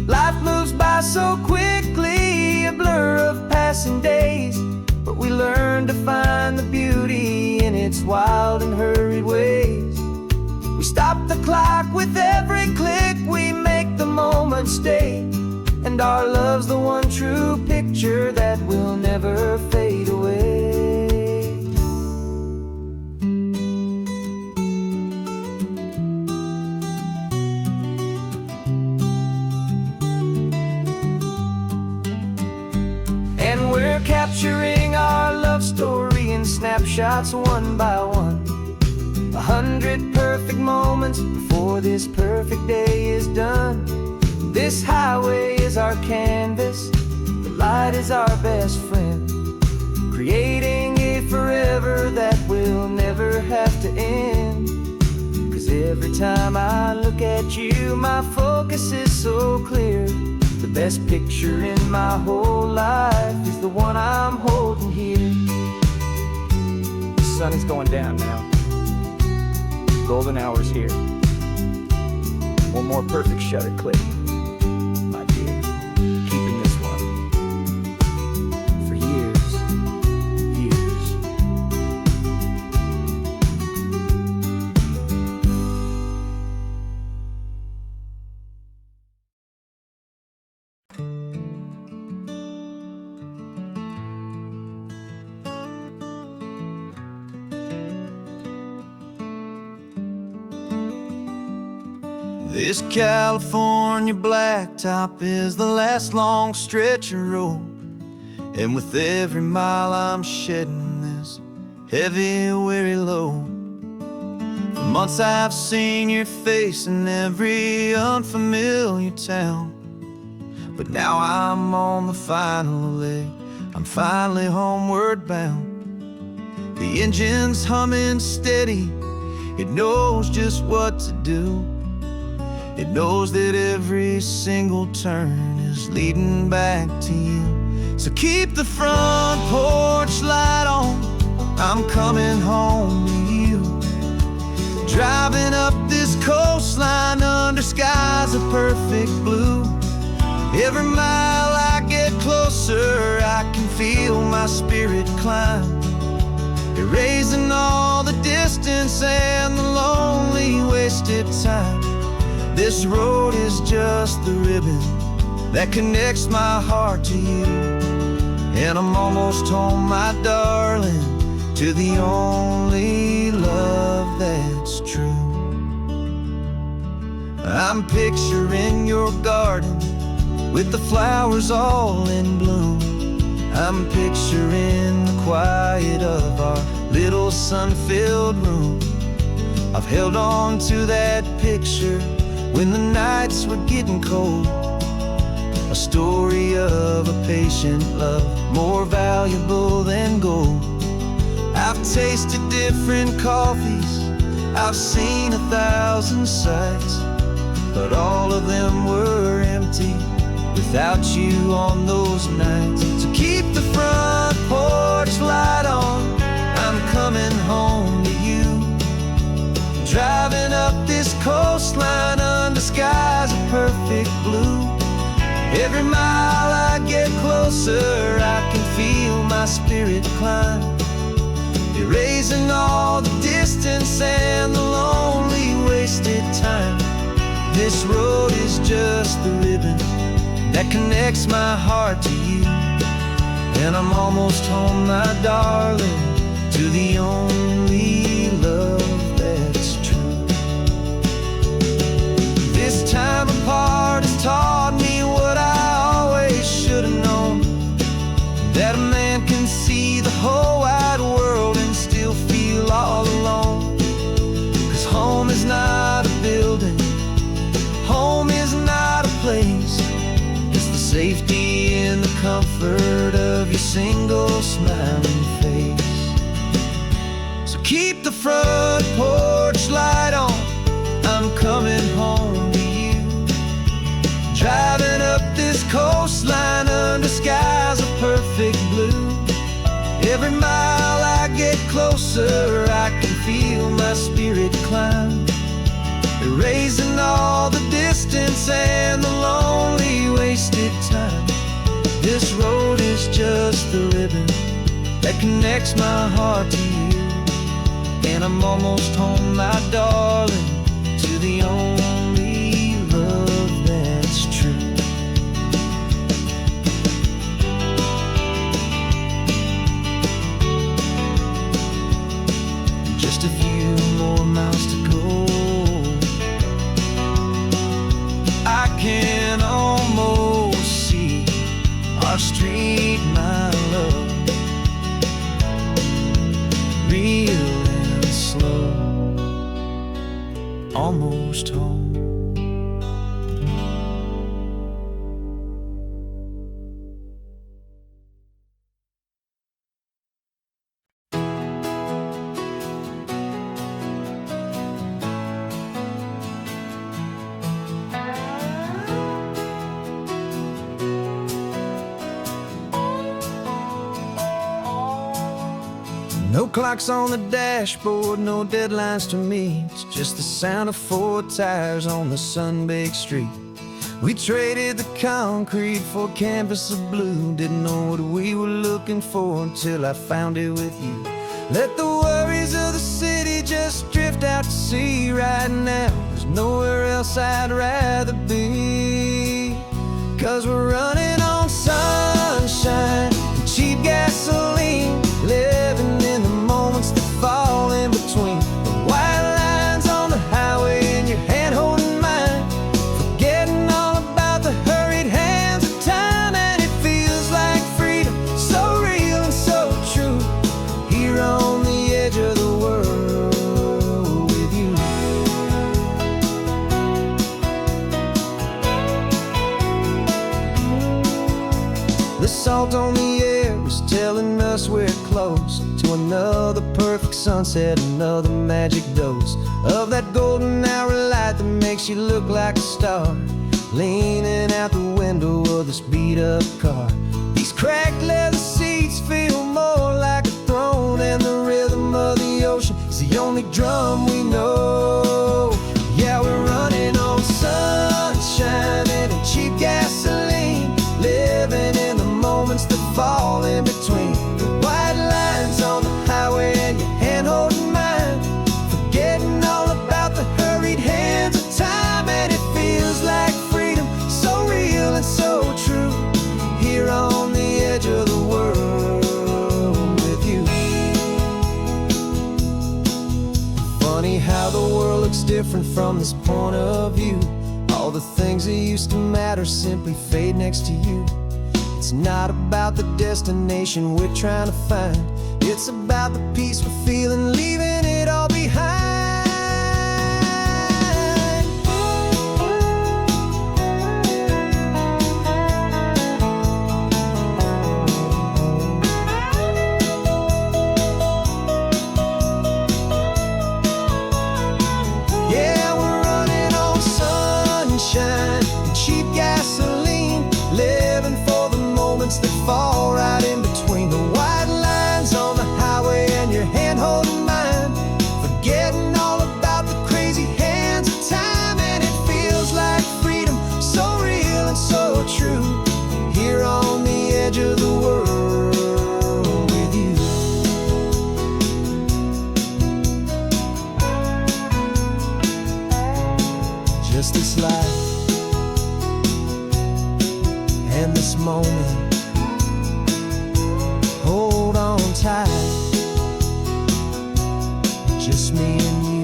Life moves by so quickly, a blur of passing days, but we learn to find the beauty in its wild and hurried ways. We stop the clock with every click, we make the moment stay, and our love's the one true picture that will never fade away. And we're capturing our love story in snapshots one by one. 100 perfect moments before this perfect day is done. This highway is our canvas, the light is our best friend, creating a forever that will never have to end. 'Cause every time I look at you, my focus is so clear. The best picture in my whole life is the one I'm holding here. The sun is going down now. Golden hour's here. One more perfect shutter click, my dear. Keeping this one for years, years. This California blacktop is the last long stretch of road, and with every mile I'm shedding this heavy, weary load. For months I've seen your face in every unfamiliar town, but now I'm on the final leg, I'm finally homeward bound. The engine's humming steady, it knows just what to do. It knows that every single turn is leading back to you. So keep the front porch light on, I'm coming home to you. Driving up this coastline under skies of perfect blue. Every mile I get closer, I can feel my spirit climb. erasing all the distance and the lonely wasted time. This road is just the ribbon that connects my heart to you, and I'm almost home, my darling, to the only love that's true. I'm picturing your garden with the flowers all in bloom. I'm picturing the quiet of our little sun-filled room. I've held on to that picture when the nights were getting cold. A story of a patient love, more valuable than gold. I've tasted different coffees, I've seen 1,000 sights, but all of them were empty without you on those nights. So keep the front porch light on, I'm coming home to you. Driving up this coastline under skies of perfect blue. Every mile I get closer, I can feel my spirit climb, erasing all the distance and the lonely wasted time. This road is just the ribbon that connects my heart to you, and I'm almost home, my darling, to the only love that's true. This time apart has taught me what I always should have known, that a man can see the whole wide world and still feel all alone. 'Cause home is not a building, home is not a place, it's the safety and the comfort of your single smiling face. So keep the front porch light on, I'm coming home to you. Driving up this coastline under skies of perfect blue. Every mile I get closer, I can feel my spirit climb, erasing all the distance and the lonely wasted time. This road is just the ribbon that connects my heart to you, and I'm almost home, my darling, to the only love that's true. Just a few more miles to go, I can almost see our street, my love, real and slow, almost home. No clocks on the dashboard, no deadlines to meet. It's just the sound of 4 tires on the sun-baked street. We traded the concrete for a canvas of blue. Didn't know what we were looking for until I found it with you. Let the worries of the city just drift out to sea right now. There's nowhere else I'd rather be. 'Cause we're running on sunshine and cheap gasoline, living in the moments that fall in between. The white lines on the highway and your hand holding mine, forgetting all about the hurried hands of time. And it feels like freedom, so real and so true, here on the edge of the world with you. The salt on the air is telling us we're close to another perfect sunset, another magic dose of that golden hour light that makes you look like a star, leaning out the window of this beat-up car. These cracked leather seats feel more like a throne, and the rhythm of the ocean is the only drum we know. Yeah, we're running on sunshine and cheap gasoline, living in the moments that fall in between. The white lines on the highway and different from this point of view. All the things that used to matter simply fade next to you. It's not about the destination we're trying to find. It's about the peace we're feeling, leaving it all behind. Yeah, we're running on sunshine and cheap gasoline, living for the moments that fall right in between the white lines on the highway and your hand holding mine, forgetting all about the crazy hands of time. And it feels like freedom, so real and so true, here on the edge of the world with you. Just this life and this moment, hold on tight, just me and you.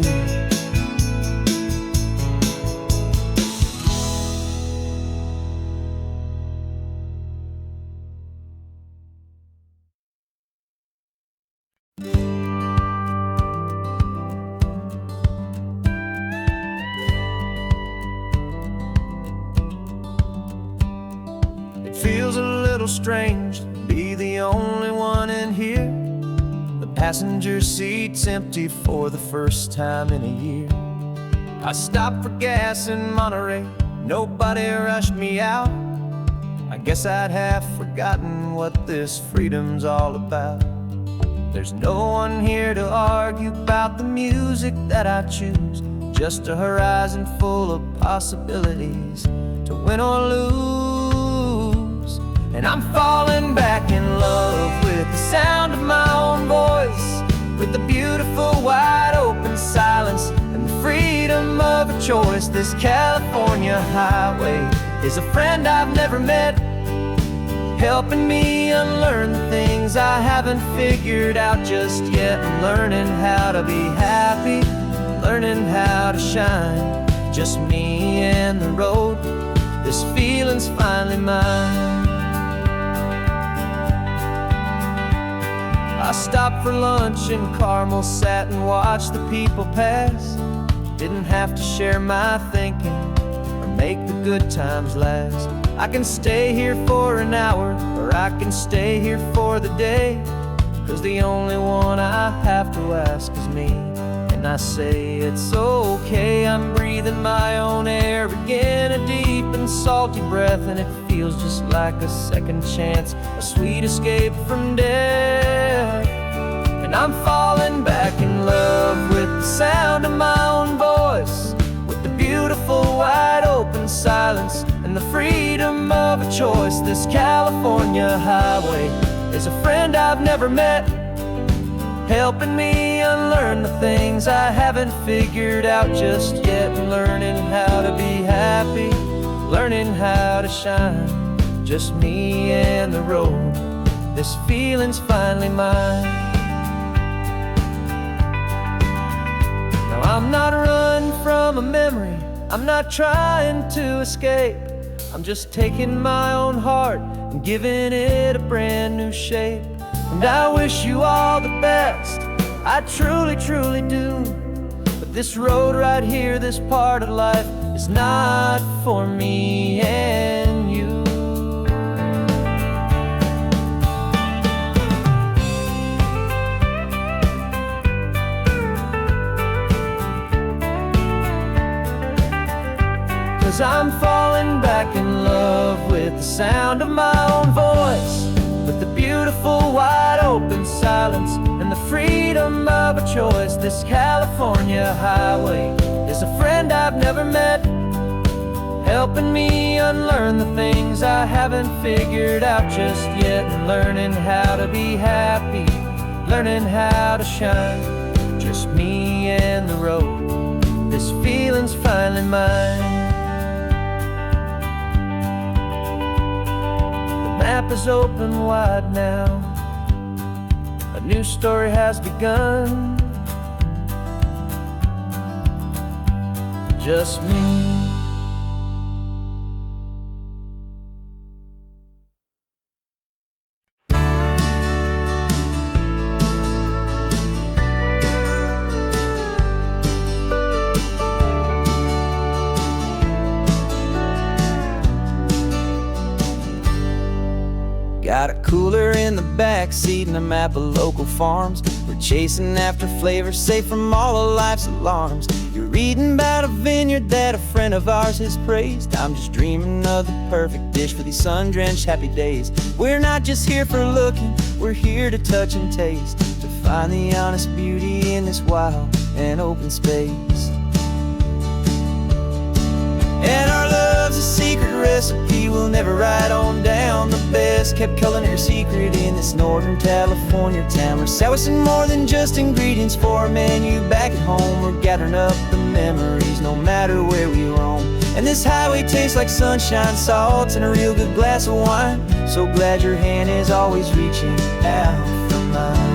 It feels a little strange to be the only one in here. The passenger seat's empty for the first time in a year. I stopped for gas in Monterey, nobody rushed me out. I guess I'd have forgotten what this freedom's all about. There's no one here to argue about the music that I choose, just a horizon full of possibilities to win or lose. And I'm falling back in love with the sound of my own voice, with the beautiful wide open silence and the freedom of a choice. This California highway is a friend I've never met, helping me unlearn the things I haven't figured out just yet. I'm learning how to be happy, learning how to shine, just me and the road. This feeling's finally mine. I stopped for lunch in Carmel, sat and watched the people pass. Didn't have to share my thinking or make the good times last. I can stay here for an hour, or I can stay here for the day, 'cause the only one I have to ask is me. And I say it's okay, I'm breathing my own air again, a deep and salty breath, and it feels just like a second chance, a sweet escape from death. And I'm falling back in love with the sound of my own voice, with the beautiful wide open silence and the freedom of a choice. This California highway is a friend I've never met, helping me unlearn the things I haven't figured out just yet. Learning how to be happy, learning how to shine, just me and the road. This feeling's finally mine. Now I'm not running from a memory, I'm not trying to escape. I'm just taking my own heart and giving it a brand new shape. And I wish you all the best, I truly, truly do. But this road right here, this part of life, is not for me and you. Cause I'm falling back in love with the sound of my own voice, with the beautiful wide open silence and the freedom of a choice. This California highway is a friend I've never met, helping me unlearn the things I haven't figured out just yet. And learning how to be happy, learning how to shine, just me and the road. This feeling's finally mine. The map is open wide now, a new story has begun. just me. Got a cooler in the back seat and a map of local farms. We're chasing after flavors safe from all of life's alarms. You're reading about a vineyard that a friend of ours has praised. I'm just dreaming of the perfect dish for these sun-drenched happy days. We're not just here for looking, we're here to touch and taste, to find the honest beauty in this wild and open space. And our love's a secret recipe we'll never write on down. The best kept culinary secret in this Northern California town. We're selling more than just ingredients for a menu back at home. We're gathering up the memories no matter where we roam. And this highway tastes like sunshine, salt, and a real good glass of wine. So glad your hand is always reaching out for mine.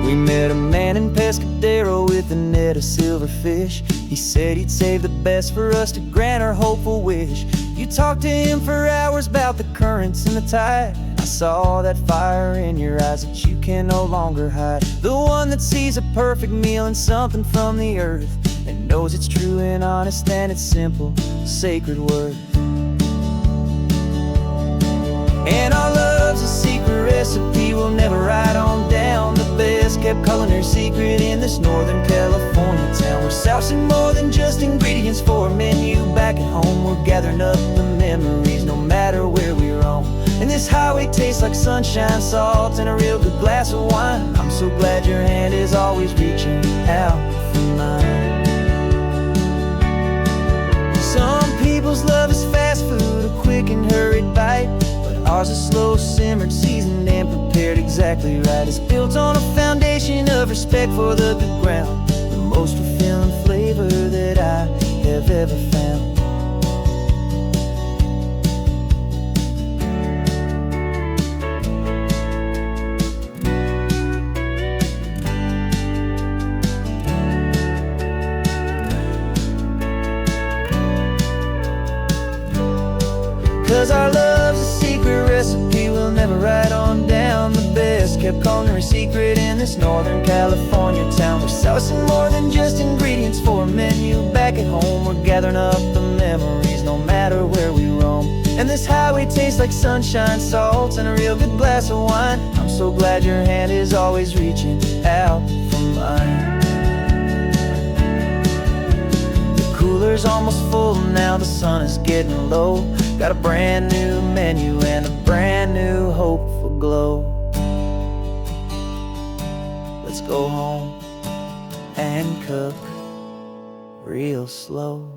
We met a man in Pescadero with a net of silverfish. He said he'd save the best for us to grant our hopeful wish. You talked to him for hours about the currents and the tide. I saw that fire in your eyes that you can no longer hide. The one that sees a perfect meal in something from the earth, and knows it's true and honest and it's simple, sacred worth. And our love's a secret recipe we'll never write on down. The best kept culinary secret in this Northern California town. We're sourcing more than just ingredients for a menu back at home. We're gathering up the memories no matter where we roam. And this highway tastes like sunshine, salt, and a real good glass of wine. I'm so glad your hand is always reaching out for mine. Some people's love is fast food, a quick and hurried bite. Ours is slow simmered, seasoned and prepared exactly right. It's built on a foundation of respect for the good ground, the most fulfilling flavor that I have ever found. 'Cause our love's a secret recipe we'll never write on down. The best kept culinary secret in this Northern California town. We're sourcing more than just ingredients for a menu back at home. We're gathering up the memories no matter where we roam. And this highway tastes like sunshine, salt, and a real good glass of wine. I'm so glad your hand is always reaching out for mine. The cooler's almost full now, the sun is getting low. Got a brand new menu and a brand new hopeful glow. Let's go home and cook real slow.